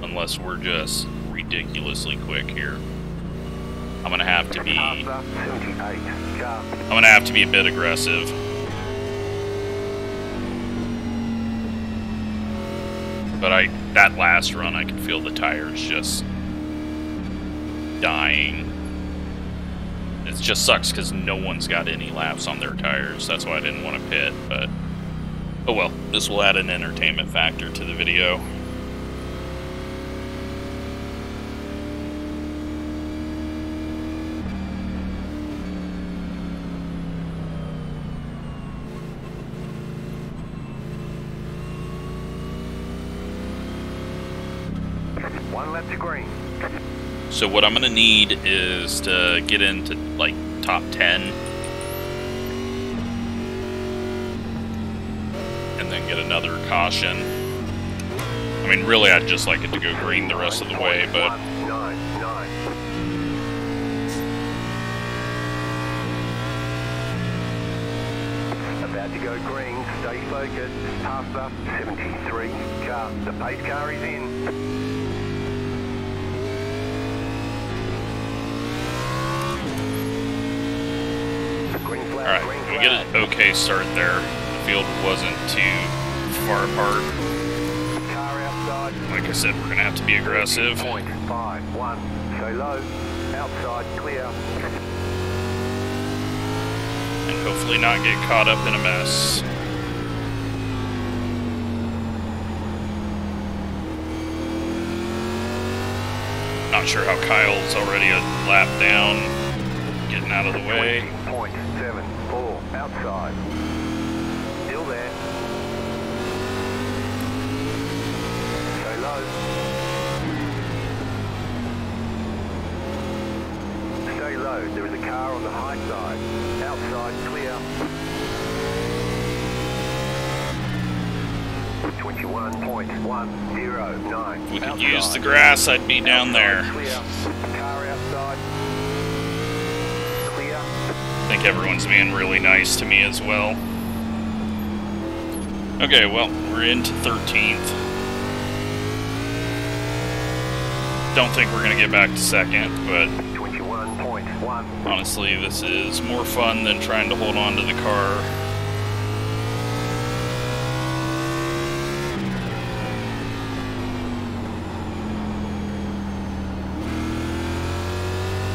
Unless we're just ridiculously quick here. I'm gonna have to be a bit aggressive. But that last run, I could feel the tires just dying. It just sucks because no one's got any laps on their tires. That's why I didn't want to pit, but oh well. This will add an entertainment factor to the video. One lap to green. So what I'm gonna need is to get into like top 10 and then get another caution. I mean, really, I'd just like it to go green the rest of the way, but About to go green, stay focused. Past the 73 car. The pace car is in. Green flag, Alright, green we flag. get an okay start there. The field wasn't too far apart. Car outside. Like I said, we're going to have to be aggressive. 0.51. Stay low. Outside, clear. And hopefully not get caught up in a mess. Not sure how Kyle's already a lap down, getting out of the way. 0.74. Outside. Still there. Stay low. Stay low. There is a car on the high side. Outside, clear. 21.109. If we could use the grass, I'd be down there. Clear. Car outside. Clear. I think everyone's being really nice to me as well. Okay, well, we're into 13th. Don't think we're going to get back to second, but 21.1. honestly, this is more fun than trying to hold on to the car.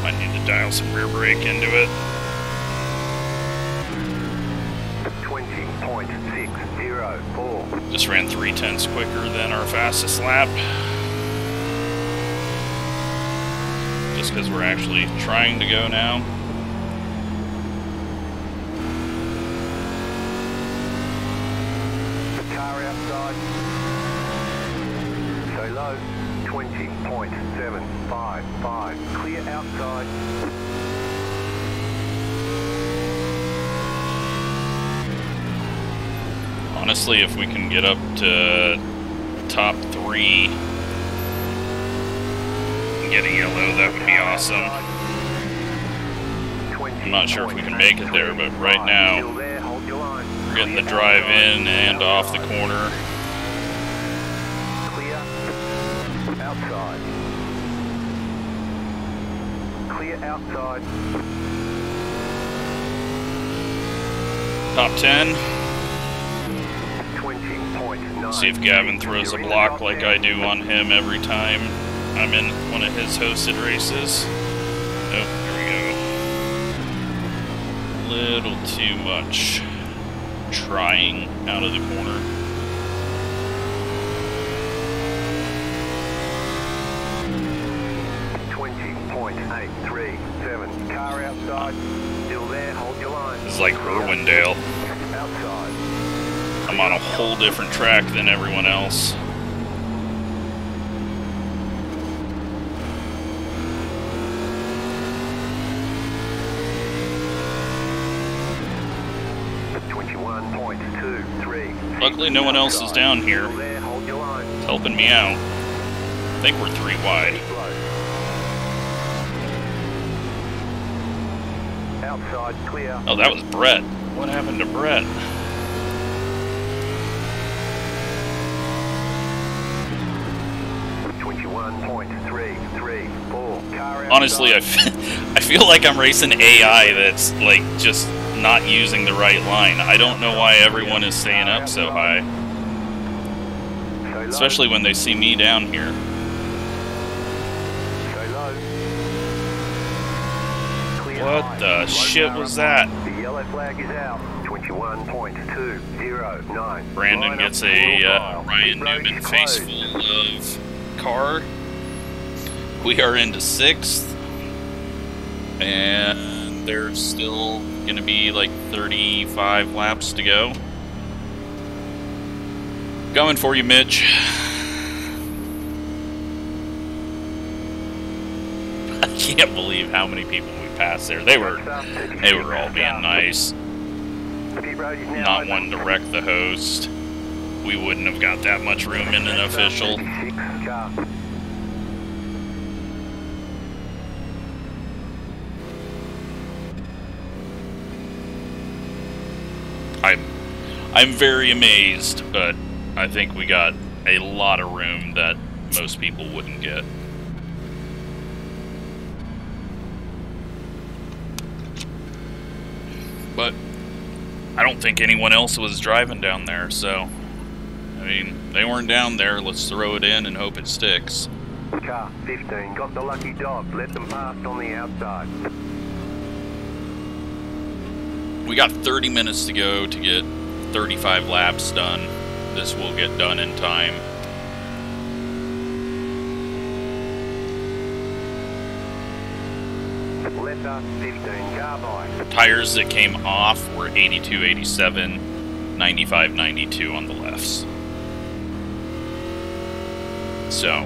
Might need to dial some rear brake into it. 20.604. Just ran 3/10 quicker than our fastest lap. Just because we're actually trying to go now. Car outside. Stay low. 20.755. Clear outside. Honestly, if we can get up to top 3 and get a yellow, that would be awesome. I'm not sure if we can make it there, but right now, Still there, hold your line. we're getting the Clear drive outside. in and off the corner. Clear. Outside. Clear outside. Top 10. 20.9. See if Gavin throws a You're in the block top like 10. I do on him every time I'm in one of his hosted races. Oh, here we go. Little too much trying out of the corner. .837. Car outside. Still there. Hold your line. This is like Irwindale. Outside. I'm on a whole different track than everyone else. .23. Luckily, no one else is down here. Still there. Hold your line. It's helping me out. I think we're 3 wide. Outside clear. Oh, that was Brett. What happened to Brett? .334. Honestly, I feel like I'm racing AI that's like just not using the right line. I don't know why everyone is staying up so high, especially when they see me down here. What the shit was that? The yellow flag is out. 21.209. Brandon gets a Ryan Newman face full of car. We are into 6th, and there's still going to be like 35 laps to go. Going for you, Mitch. I can't believe how many people we passed there. They were all being nice. Not wanting to wreck the host. We wouldn't have got that much room in an official. I'm very amazed, but I think we got a lot of room that most people wouldn't get. But I don't think anyone else was driving down there, so I mean, they weren't down there. Let's throw it in and hope it sticks. Car 15, got the lucky dog. Let them pass on the outside. We got 30 minutes to go to get 35 laps done. This will get done in time. Letter 15, car by. Tires that came off were 82, 87, 95, 92 on the lefts. So,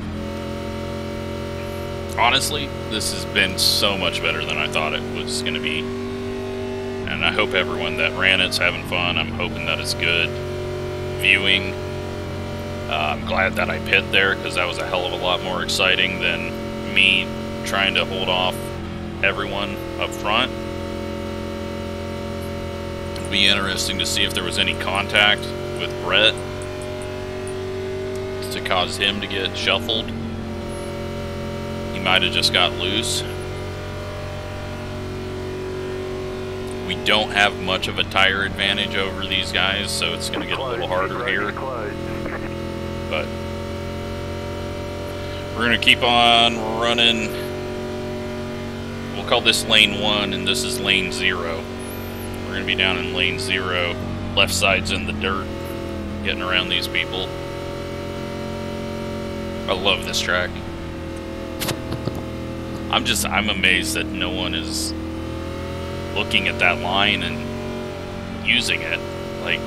honestly, this has been so much better than I thought it was going to be. And I hope everyone that ran it's having fun. I'm hoping that it's good viewing. I'm glad that I pit there, because that was a hell of a lot more exciting than me trying to hold off everyone up front. It'll be interesting to see if there was any contact with Brett to cause him to get shuffled. He might have just got loose. We don't have much of a tire advantage over these guys, so it's going to get a little harder here. But we're going to keep on running. We'll call this lane 1, and this is lane 0. We're going to be down in lane 0. Left side's in the dirt, getting around these people. I love this track. I'm amazed that no one is looking at that line and using it. Like,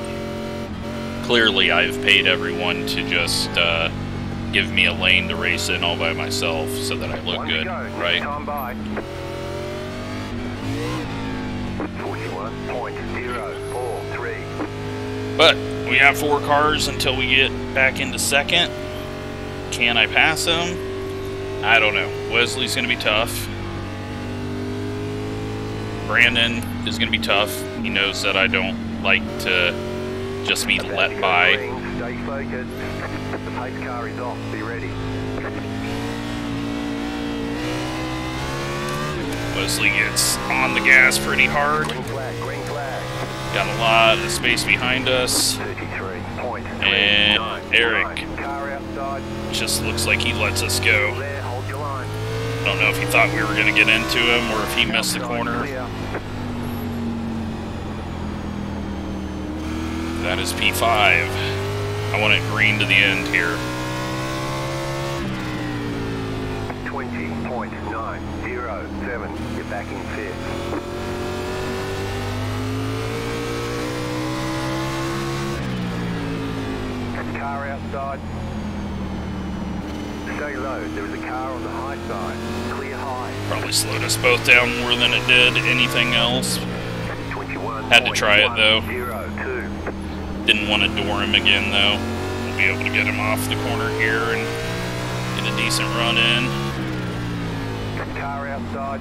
clearly I've paid everyone to just give me a lane to race in all by myself so that I look good, right? 41.043. But we have 4 cars until we get back into second. Can I pass him? I don't know. Wesley's going to be tough. Brandon is going to be tough. He knows that I don't like to just be let by. Stay focused. The pace car is off. Be ready. Wesley gets on the gas pretty hard. Green flag, green flag. Got a lot of space behind us. 33.39. And Eric Car outside. just looks like he lets us go. There, hold your line. I don't know if he thought we were going to get into him or if he missed the corner. Clear. That is P5. I want it green to the end here. 20.907. You're back in fifth. Car outside. Stay low. There is a car on the high side. Clear high. Probably slowed us both down more than it did anything else. 21. Had to try it, though. 02. Didn't want to door him again, though. We'll be able to get him off the corner here and get a decent run in. Car outside.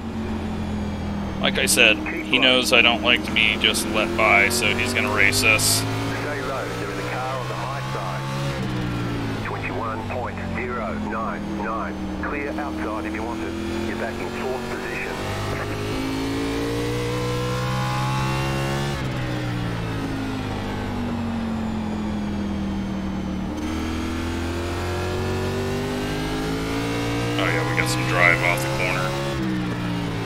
Like I said, he knows I don't like to be just let by, so he's going to race us. Stay low. There is a car on the high side. 21.099. Clear outside if you want it. You're back in fourth position. Oh yeah, we got some drive off the corner.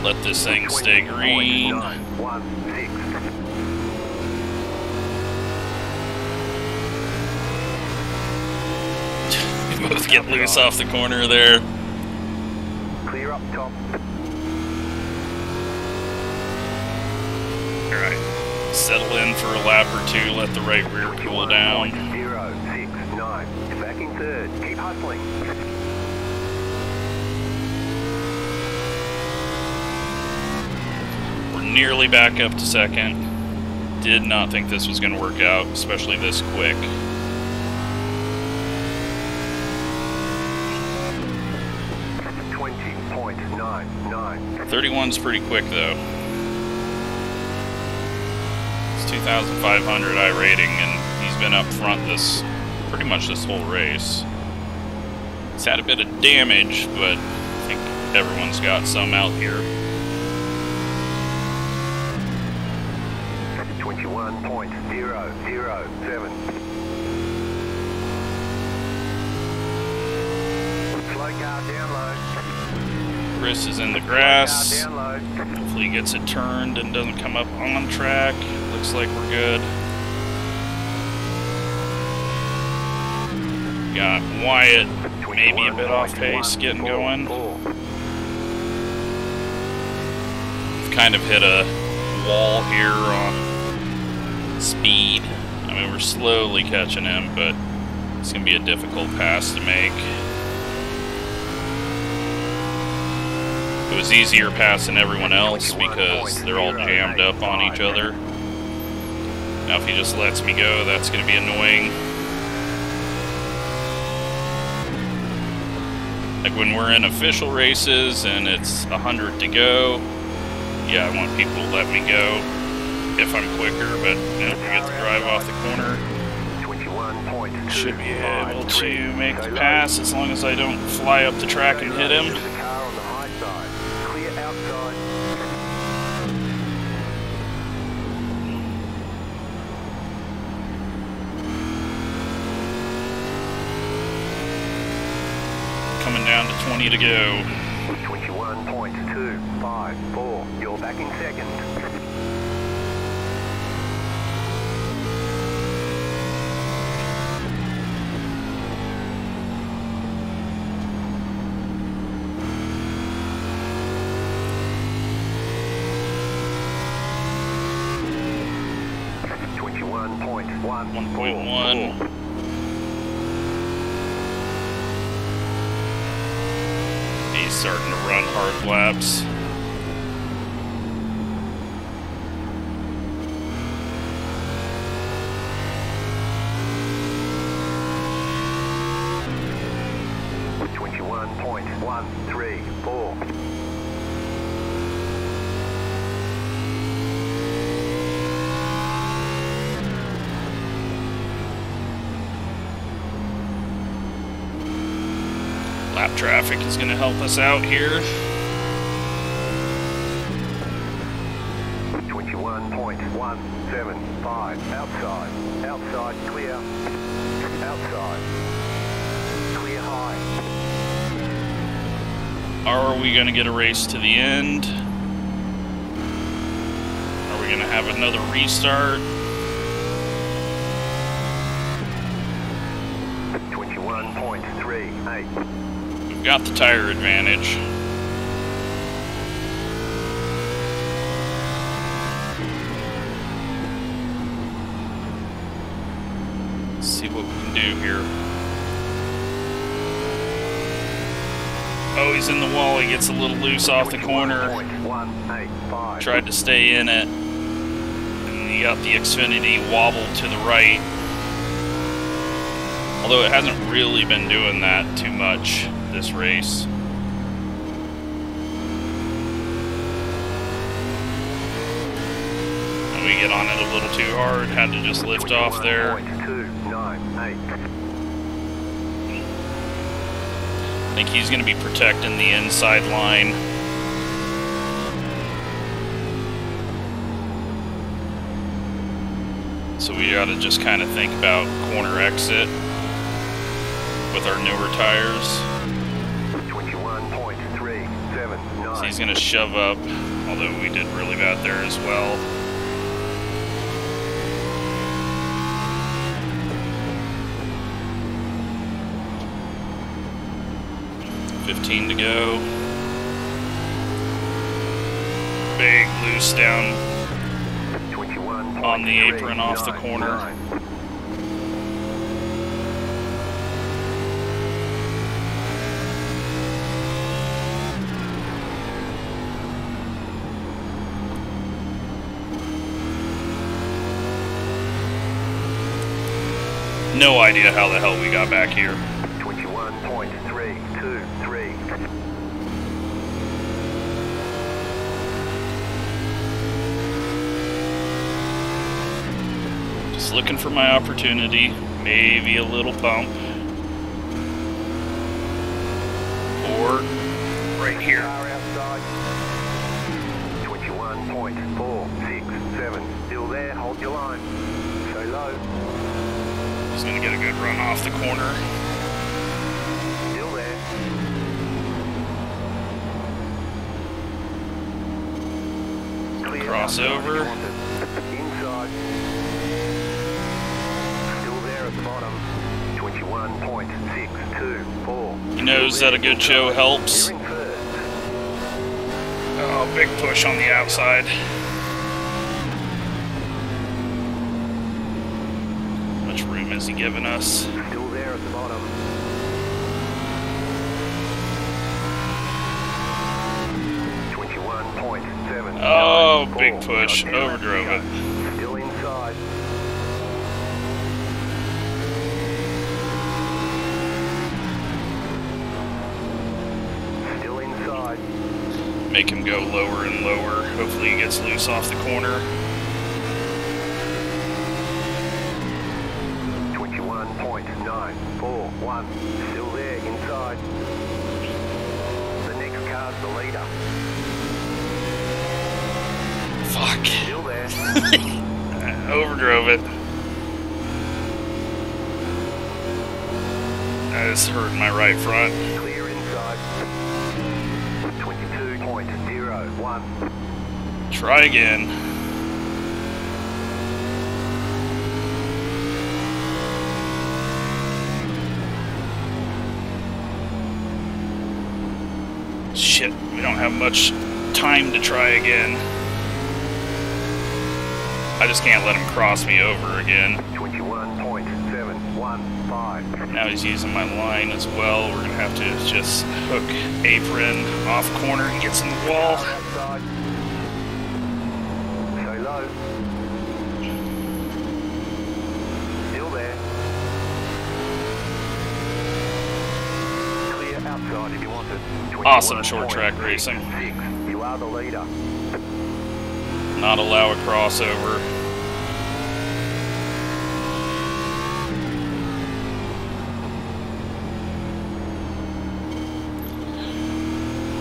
Let this thing stay green. 20.916. We both get loose off the corner there. Clear up top. Alright, settle in for a lap or two, let the right rear cool down. 069. You're back in third. Keep hustling. We're nearly back up to second. Did not think this was going to work out, especially this quick. 20.99. 31's pretty quick though. It's 2,500 I rating, and been up front pretty much this whole race. He's had a bit of damage, but I think everyone's got some out here. 21.007. Slow car down low. Chris is in the grass. Hopefully he gets it turned and doesn't come up on track. Looks like we're good. Got Wyatt maybe a bit off pace getting going. We've kind of hit a wall here on speed. I mean, we're slowly catching him, but it's going to be a difficult pass to make. It was easier passing everyone else because they're all jammed up on each other. Now if he just lets me go, that's going to be annoying. Like when we're in official races and it's 100 to go, yeah, I want people to let me go if I'm quicker, but you know, if we get the drive off the corner, should be able to make the pass as long as I don't fly up the track and hit him. Coming down to 20 to go. 21.254. You're back in second. .1. He's starting to run hard laps. Lap traffic is going to help us out here. 21.175. Outside. Outside. Clear. Outside. Clear high. Are we going to get a race to the end? Are we going to have another restart? 21.38. We've got the tire advantage. Let's see what we can do here. Oh, he's in the wall. He gets a little loose off the corner. Tried to stay in it. And he got the Xfinity wobbled to the right. Although it hasn't really been doing that too much this race. And we get on it a little too hard. Had to just lift off there. I think he's going to be protecting the inside line. So we got to just kind of think about corner exit with our newer tires. 21.379. So he's going to shove up, although we did really bad there as well. $15 to go. Big loose down on the apron off the corner. No idea how the hell we got back here. 21.323. Just looking for my opportunity. Maybe a little bump. Or right here. Car outside. 21.467. Still there, hold your line. Stay low. He's gonna get a good run off the corner. Still there. Clear Crossover. Inside. Still there at the bottom. 21.624. He knows that a good show helps. You're in first. Oh, big push on the outside. How much room is he giving us? Still there at the bottom. Oh, big push. Overdrove it. Still inside. Still inside. Make him go lower and lower. Hopefully he gets loose off the corner. 21.941. Still there inside. The next car's the leader. Fuck. Still there. Overdrove it. That is hurting my right front. Clear inside. 22.01. Try again. Shit, we don't have much time to try again. I just can't let him cross me over again. 21.715. Now he's using my line as well. We're gonna have to just hook apron off corner. He gets in the wall. Outside. Stay low. Still there. Clear outside if you want it. Awesome short track racing. 21.6. You are the leader. Not allow a crossover.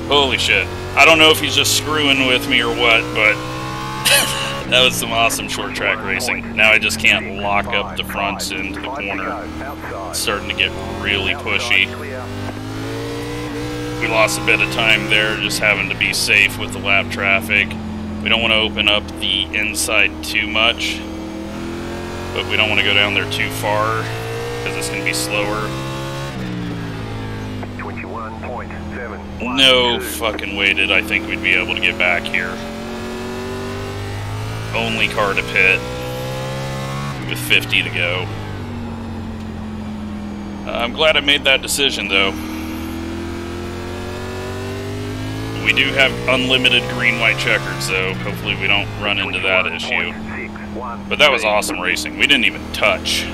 Holy shit. I don't know if he's just screwing with me or what, but that was some awesome short track racing. Now I just can't lock up the fronts into the corner. It's starting to get really pushy. We lost a bit of time there just having to be safe with the lap traffic. We don't want to open up the inside too much, but we don't want to go down there too far because it's going to be slower. 21.7. No fucking way did I think we'd be able to get back here. Only car to pit with 50 to go. I'm glad I made that decision though. We do have unlimited green-white checkers, so hopefully we don't run into that issue. But that was awesome racing. We didn't even touch.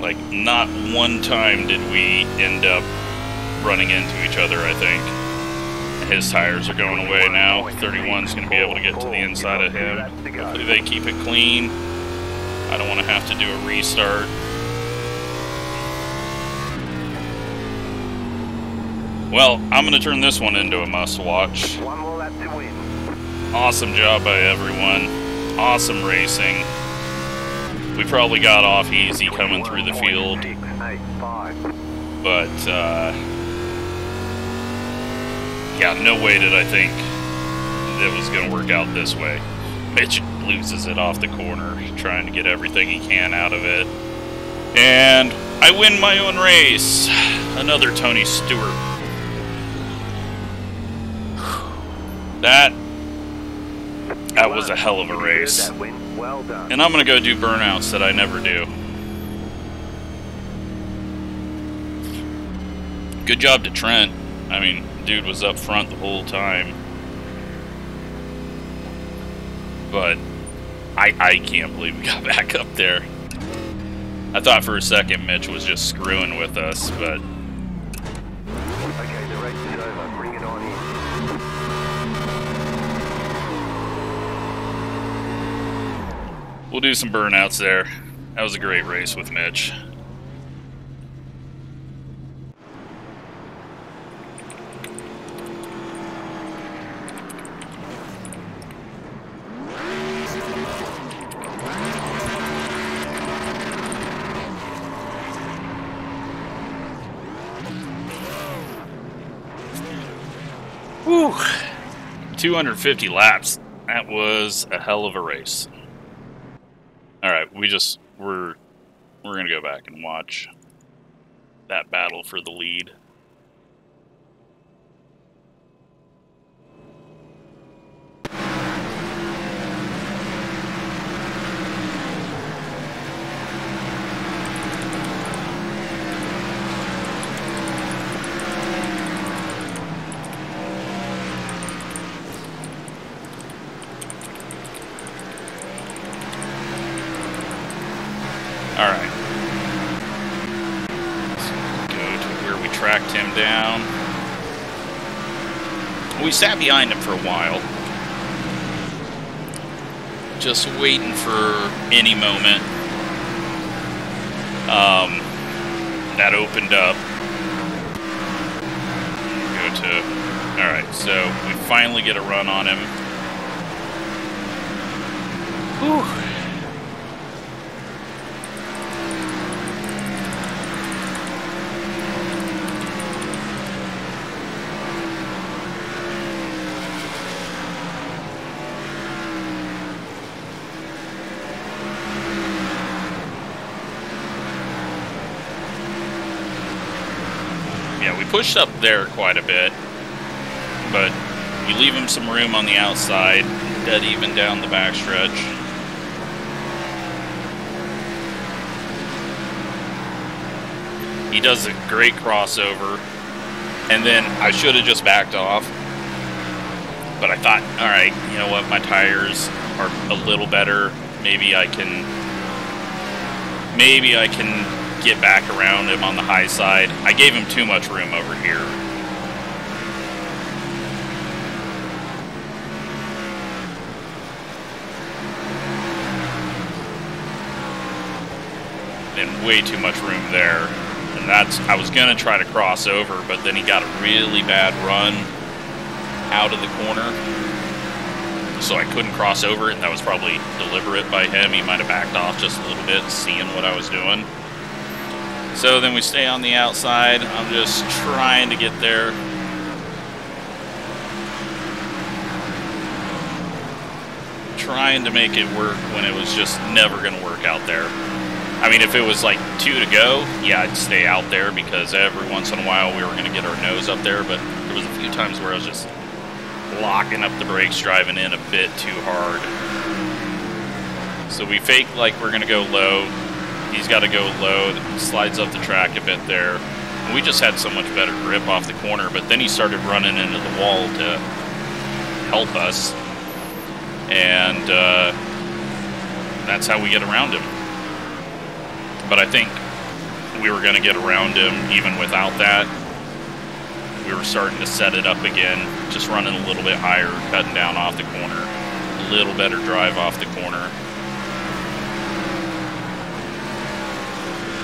Like, not one time did we end up running into each other, I think. His tires are going away now. 31's going to be able to get to the inside of him. Hopefully they keep it clean. I don't want to have to do a restart. Well, I'm going to turn this one into a must-watch. One more lap to win. Awesome job by everyone. Awesome racing. We probably got off easy coming through the field. But, yeah, no way did I think it was going to work out this way. Mitch loses it off the corner, trying to get everything he can out of it. And I win my own race. Another Tony Stewart. That was a hell of a race. Well done. And I'm going to go do burnouts that I never do. Good job to Trent. I mean, dude was up front the whole time. But I can't believe we got back up there. I thought for a second Mitch was just screwing with us, but We'll do some burnouts there. That was a great race with Mitch. Whew. 250 laps. That was a hell of a race. All right, we're gonna go back and watch that battle for the lead. All right. Let's go to where we tracked him down. We sat behind him for a while, just waiting for any moment. That opened up. All right, so we finally get a run on him. Whew. Yeah, we pushed up there quite a bit, but we leave him some room on the outside, dead even down the backstretch. He does a great crossover, and then I should have just backed off, but I thought, all right, you know what, my tires are a little better. Maybe I can get back around him on the high side. I gave him too much room over here. And way too much room there. And I was gonna try to cross over, but then he got a really bad run out of the corner. So I couldn't cross over it, and that was probably deliberate by him. He might have backed off just a little bit, seeing what I was doing. So then we stay on the outside. I'm just trying to get there. Trying to make it work when it was just never going to work out there. I mean, if it was like 2 to go, yeah, I'd stay out there because every once in a while we were going to get our nose up there. But there was a few times where I was just locking up the brakes, driving in a bit too hard. So we fake like we're going to go low. He's got to go low, slides up the track a bit there. And we just had so much better grip off the corner, but then he started running into the wall to help us. And that's how we get around him. But I think we were going to get around him even without that. We were starting to set it up again, just running a little bit higher, cutting down off the corner. A little better drive off the corner.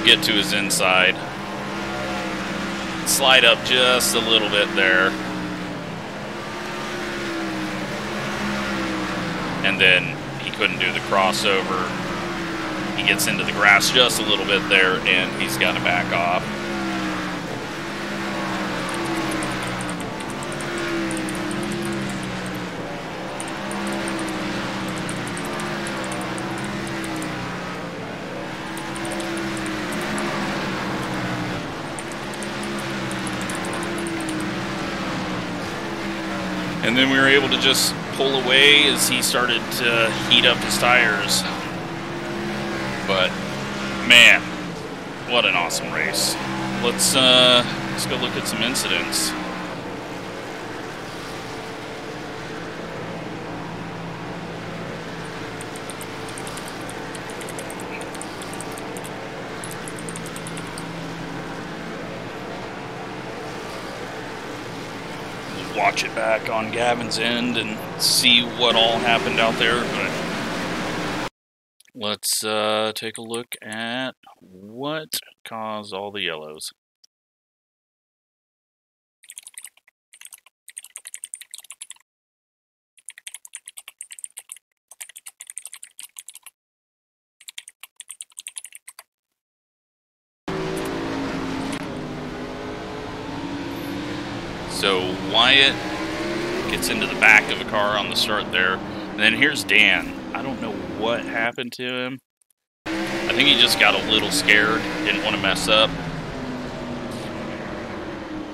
Get to his inside. Slide up just a little bit there. And then he couldn't do the crossover. He gets into the grass just a little bit there, and he's got to back off. And then we were able to just pull away as he started to heat up his tires. But man, what an awesome race. Let's go look at some incidents. Watch it back on Gavin's end and see what all happened out there. But let's take a look at what caused all the yellows. So Wyatt gets into the back of a car on the start there. And then here's Dan. I don't know what happened to him. I think he just got a little scared, didn't want to mess up.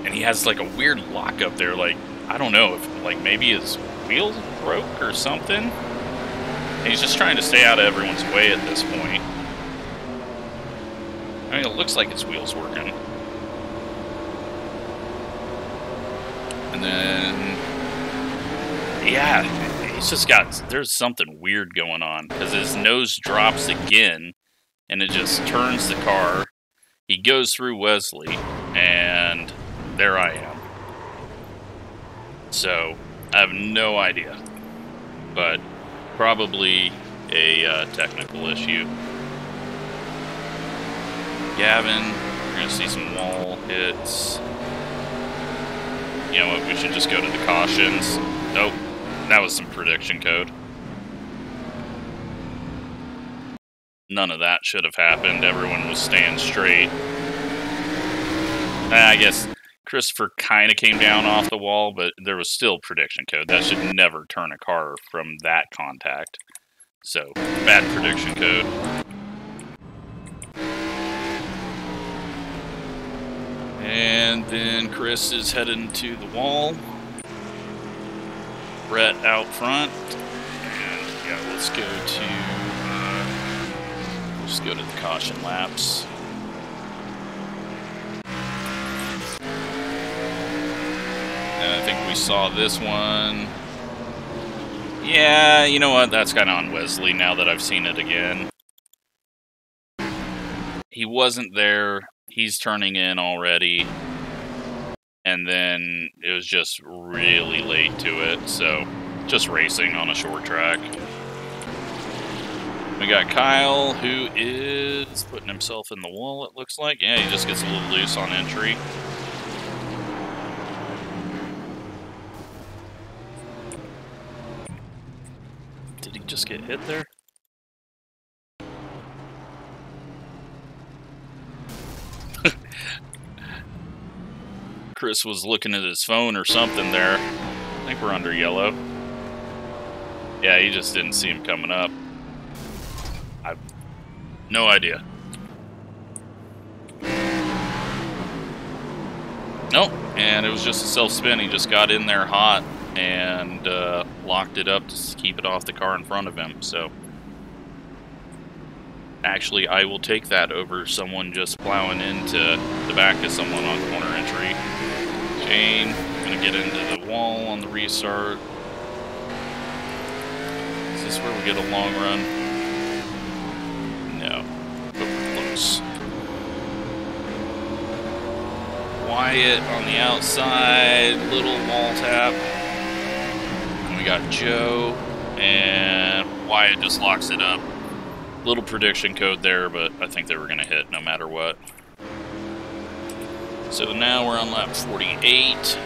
And he has like a weird lock up there, like, I don't know, if like maybe his wheels broke or something. And he's just trying to stay out of everyone's way at this point. I mean, it looks like his wheel's working. And then, yeah, he's just got, there's something weird going on, because his nose drops again, and it just turns the car. He goes through Wesley, and there I am. So, I have no idea, but probably a technical issue. Gavin, we're going to see some wall hits. You know what, we should just go to the cautions. Nope, that was some prediction code. None of that should have happened. Everyone was staying straight. I guess Christopher kind of came down off the wall, but there was still prediction code. That should never turn a car from that contact. So, bad prediction code. And then Chris is heading to the wall. Brett out front. And yeah, let's go to just go to the caution laps. And I think we saw this one. Yeah, you know what? That's kind of on Wesley now that I've seen it again. He wasn't there. He's turning in already, and then it was just really late to it, so just racing on a short track. We got Kyle, who is putting himself in the wall, it looks like. Yeah, he just gets a little loose on entry. Did he just get hit there? Chris was looking at his phone or something there. I think we're under yellow. Yeah, he just didn't see him coming up. I've no idea. Nope, and it was just a self-spin. He just got in there hot and locked it up to keep it off the car in front of him. So, actually, I will take that over someone just plowing into the back of someone on corner entry. Shane, gonna get into the wall on the restart. Is this where we get a long run? No, but we're close. Wyatt on the outside, little wall tap. And we got Joe, and Wyatt just locks it up. Little prediction code there, but I think they were gonna hit no matter what. So now we're on lap 48,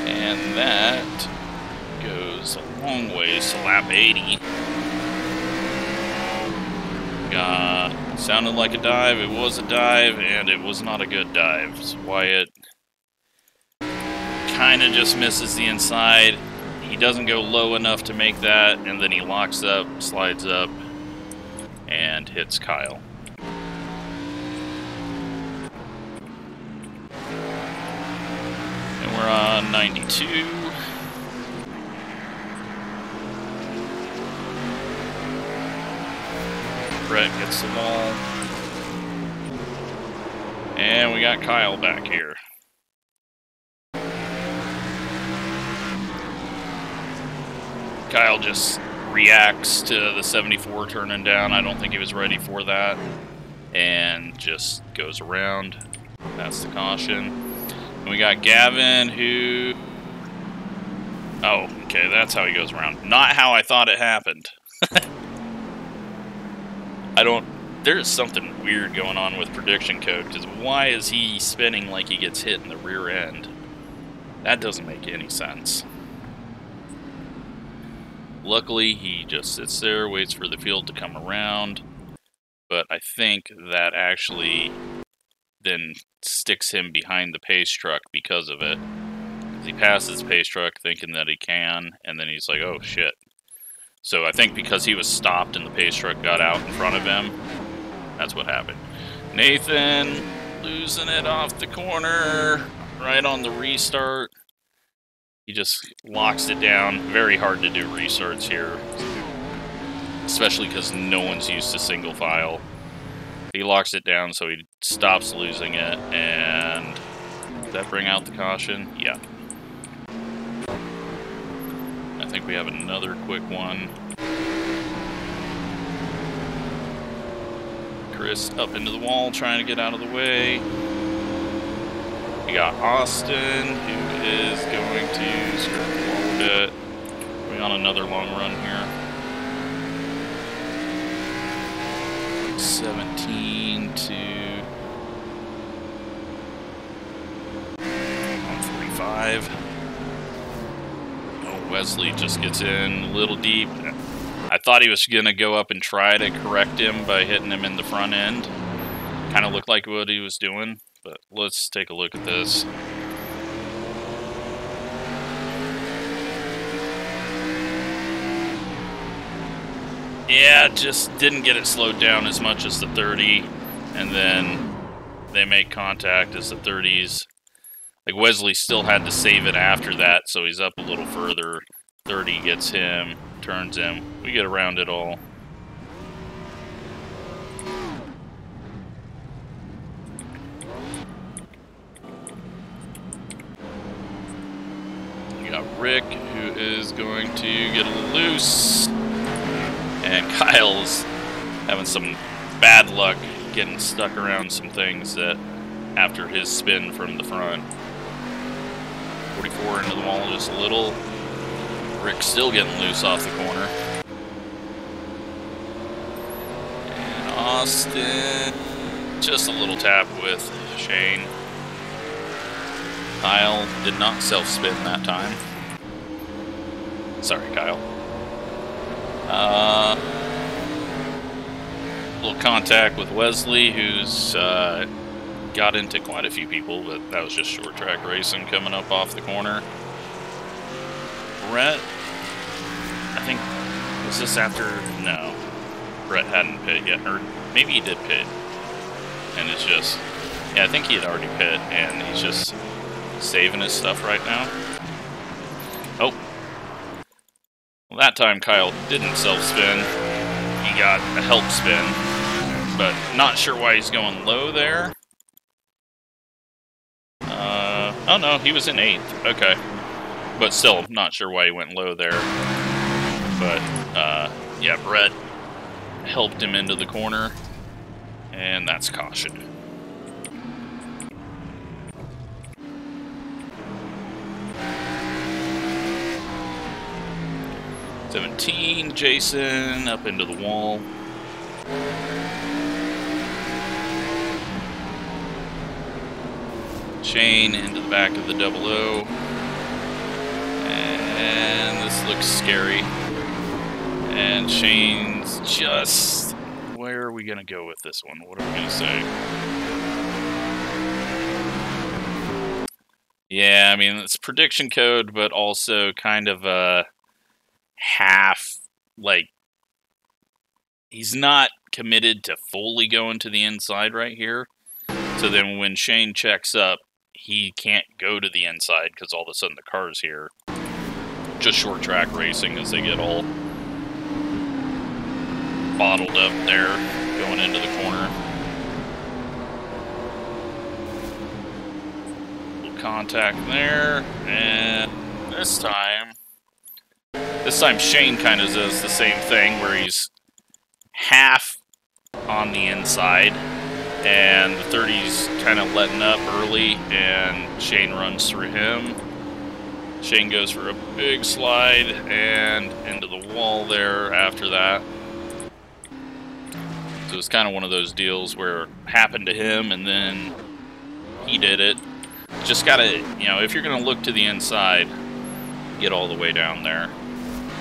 and that goes a long ways to lap 80. Sounded like a dive, it was a dive, and it was not a good dive. So Wyatt kind of just misses the inside. He doesn't go low enough to make that, and then he locks up, slides up, and hits Kyle. We're on 92. Brett gets the wall. And we got Kyle back here. Kyle just reacts to the 74 turning down. I don't think he was ready for that. And just goes around. That's the caution. And we got Gavin, who... Oh, okay, that's how he goes around. Not how I thought it happened. There's something weird going on with prediction code, because why is he spinning like he gets hit in the rear end? That doesn't make any sense. Luckily, he just sits there, waits for the field to come around, but I think that actually then sticks him behind the pace truck because of it. He passes pace truck thinking that he can, and then he's like, oh shit. So I think because he was stopped and the pace truck got out in front of him, that's what happened. Nathan losing it off the corner, right on the restart. He just locks it down. Very hard to do restarts here, especially because no one's used to single file. He locks it down so he stops losing it, and did that bring out the caution? Yeah. I think we have another quick one. Chris up into the wall, trying to get out of the way. We got Austin, who is going to skirt the wall a bit. We're on another long run here. 17 to 145. Oh, Wesley just gets in a little deep. I thought he was going to go up and try to correct him by hitting him in the front end. Kind of looked like what he was doing, but let's take a look at this. Yeah, just didn't get it slowed down as much as the 30, and then they make contact as the 30s. Like, Wesley still had to save it after that, so he's up a little further. 30 gets him, turns him. We get around it all. We got Rick, who is going to get a little loose. And Kyle's having some bad luck getting stuck around some things that after his spin from the front. 44 into the wall just a little. Rick's still getting loose off the corner. And Austin, just a little tap with Shane. Kyle did not self-spin that time. Sorry, Kyle. Little contact with Wesley, who's got into quite a few people, but that was just short track racing coming up off the corner. Brett, I think, was this after? No, Brett hadn't pit yet, or maybe he did pit, and it's just, yeah, I think he had already pit, and he's just saving his stuff right now. Oh. Well, that time Kyle didn't self-spin. He got a help spin, but not sure why he's going low there. Oh no, he was in 8th. Okay. But still, not sure why he went low there. But, yeah, Brett helped him into the corner, and that's caution. (17) Jason up into the wall. Shane into the back of the 00. And this looks scary. And Shane's just... Where are we going to go with this one? What are we going to say? Yeah, I mean, it's prediction code, but also kind of a half, like, he's not committed to fully going to the inside right here. So then when Shane checks up, he can't go to the inside because all of a sudden the car's here. Just short track racing as they get all bottled up there going into the corner. Little contact there, and this time Shane kind of does the same thing where he's half on the inside, and the 30's kind of letting up early, and Shane runs through him. Shane goes for a big slide and into the wall there after that. So it's kind of one of those deals where it happened to him and then he did it. Just gotta, you know, if you're gonna look to the inside, get all the way down there.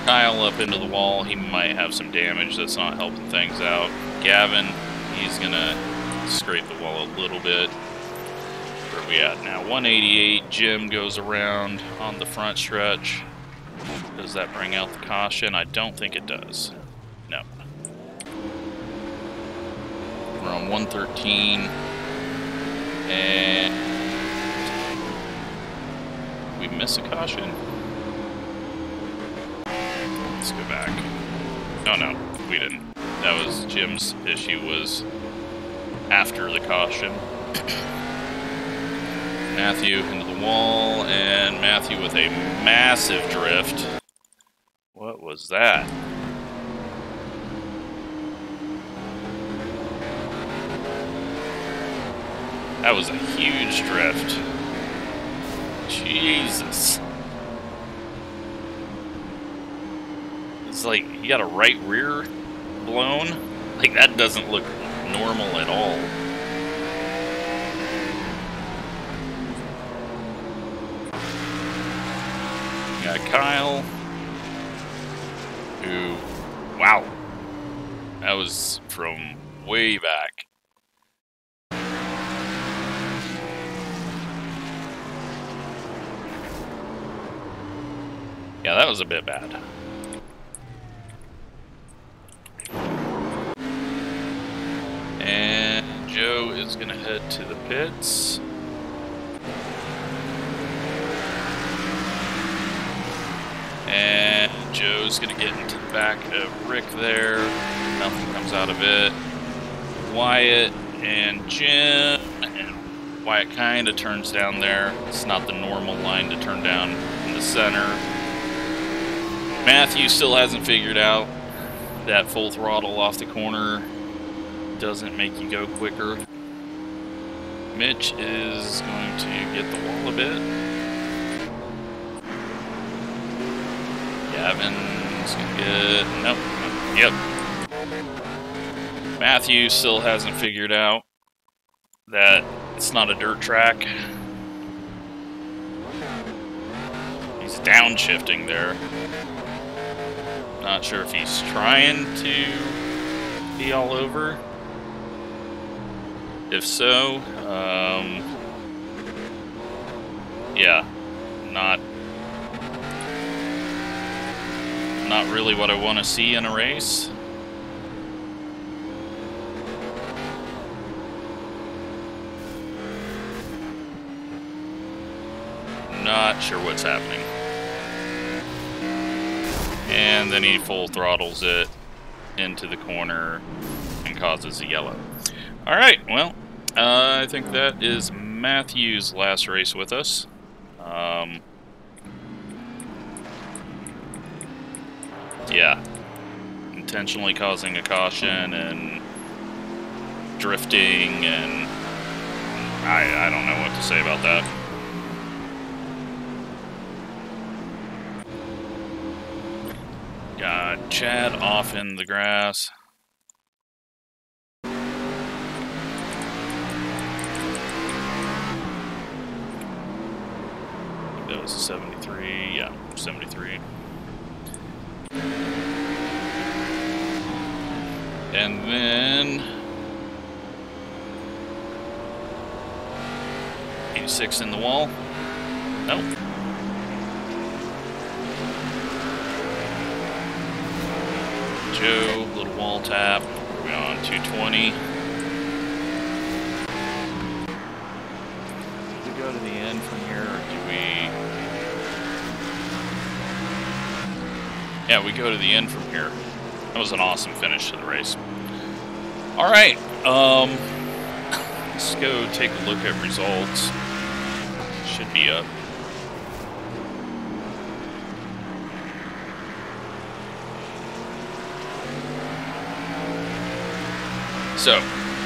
Kyle up into the wall, he might have some damage that's not helping things out. Gavin, he's gonna scrape the wall a little bit. Where are we at now? 188. Jim goes around on the front stretch. Does that bring out the caution? I don't think it does. No. We're on 113. And we miss a caution. Let's go back. Oh no, we didn't. That was Jim's issue, was after the caution. Matthew into the wall, and Matthew with a massive drift. What was that? That was a huge drift. Jesus. It's like, you got a right rear blown? Like, that doesn't look normal at all. Got Kyle, who, wow, that was from way back. Yeah, that was a bit bad. And Joe is going to head to the pits. And Joe's going to get into the back of Rick there. Nothing comes out of it. Wyatt and Jim. And Wyatt kind of turns down there. It's not the normal line to turn down in the center. Matthew still hasn't figured out that full throttle off the corner doesn't make you go quicker. Mitch is going to get the wall a bit. Gavin's gonna get, nope, yep. Matthew still hasn't figured out that it's not a dirt track. He's downshifting there. Not sure if he's trying to be all over. If so, yeah, not really what I want to see in a race. Not sure what's happening. And then he full throttles it into the corner and causes a yellow. Alright, well, I think that is Matthew's last race with us. Yeah, intentionally causing a caution and drifting, and I don't know what to say about that. Got Chad off in the grass. That was a 73, yeah, 73. And then 86 in the wall. Nope. Joe, little wall tap. We're on 220. Do we go to the end from here, or do we? Yeah, we go to the end from here. That was an awesome finish to the race. All right, let's go take a look at results. Should be up. So,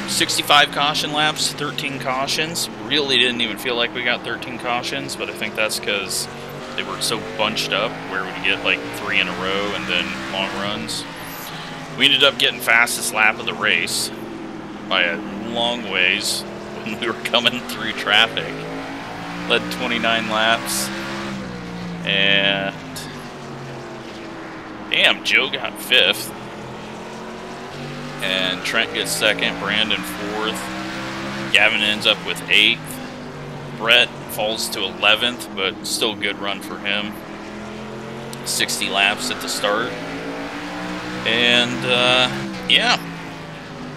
65 caution laps, 13 cautions. Really didn't even feel like we got 13 cautions, but I think that's because they were so bunched up where we get like 3 in a row and then long runs. We ended up getting fastest lap of the race by a long ways when we were coming through traffic. Led 29 laps. And damn, Joe got 5th. And Trent gets 2nd, Brandon 4th. Gavin ends up with 8th. Brett falls to 11th, but still a good run for him. 60 laps at the start. And, yeah.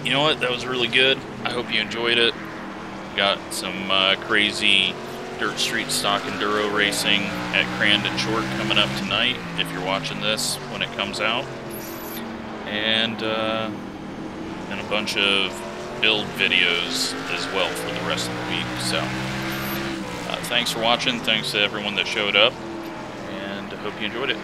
You know what? That was really good. I hope you enjoyed it. Got some crazy dirt street stock enduro racing at Crandon Short coming up tonight, if you're watching this when it comes out. And a bunch of build videos as well for the rest of the week. So, thanks for watching. Thanks to everyone that showed up. And I hope you enjoyed it.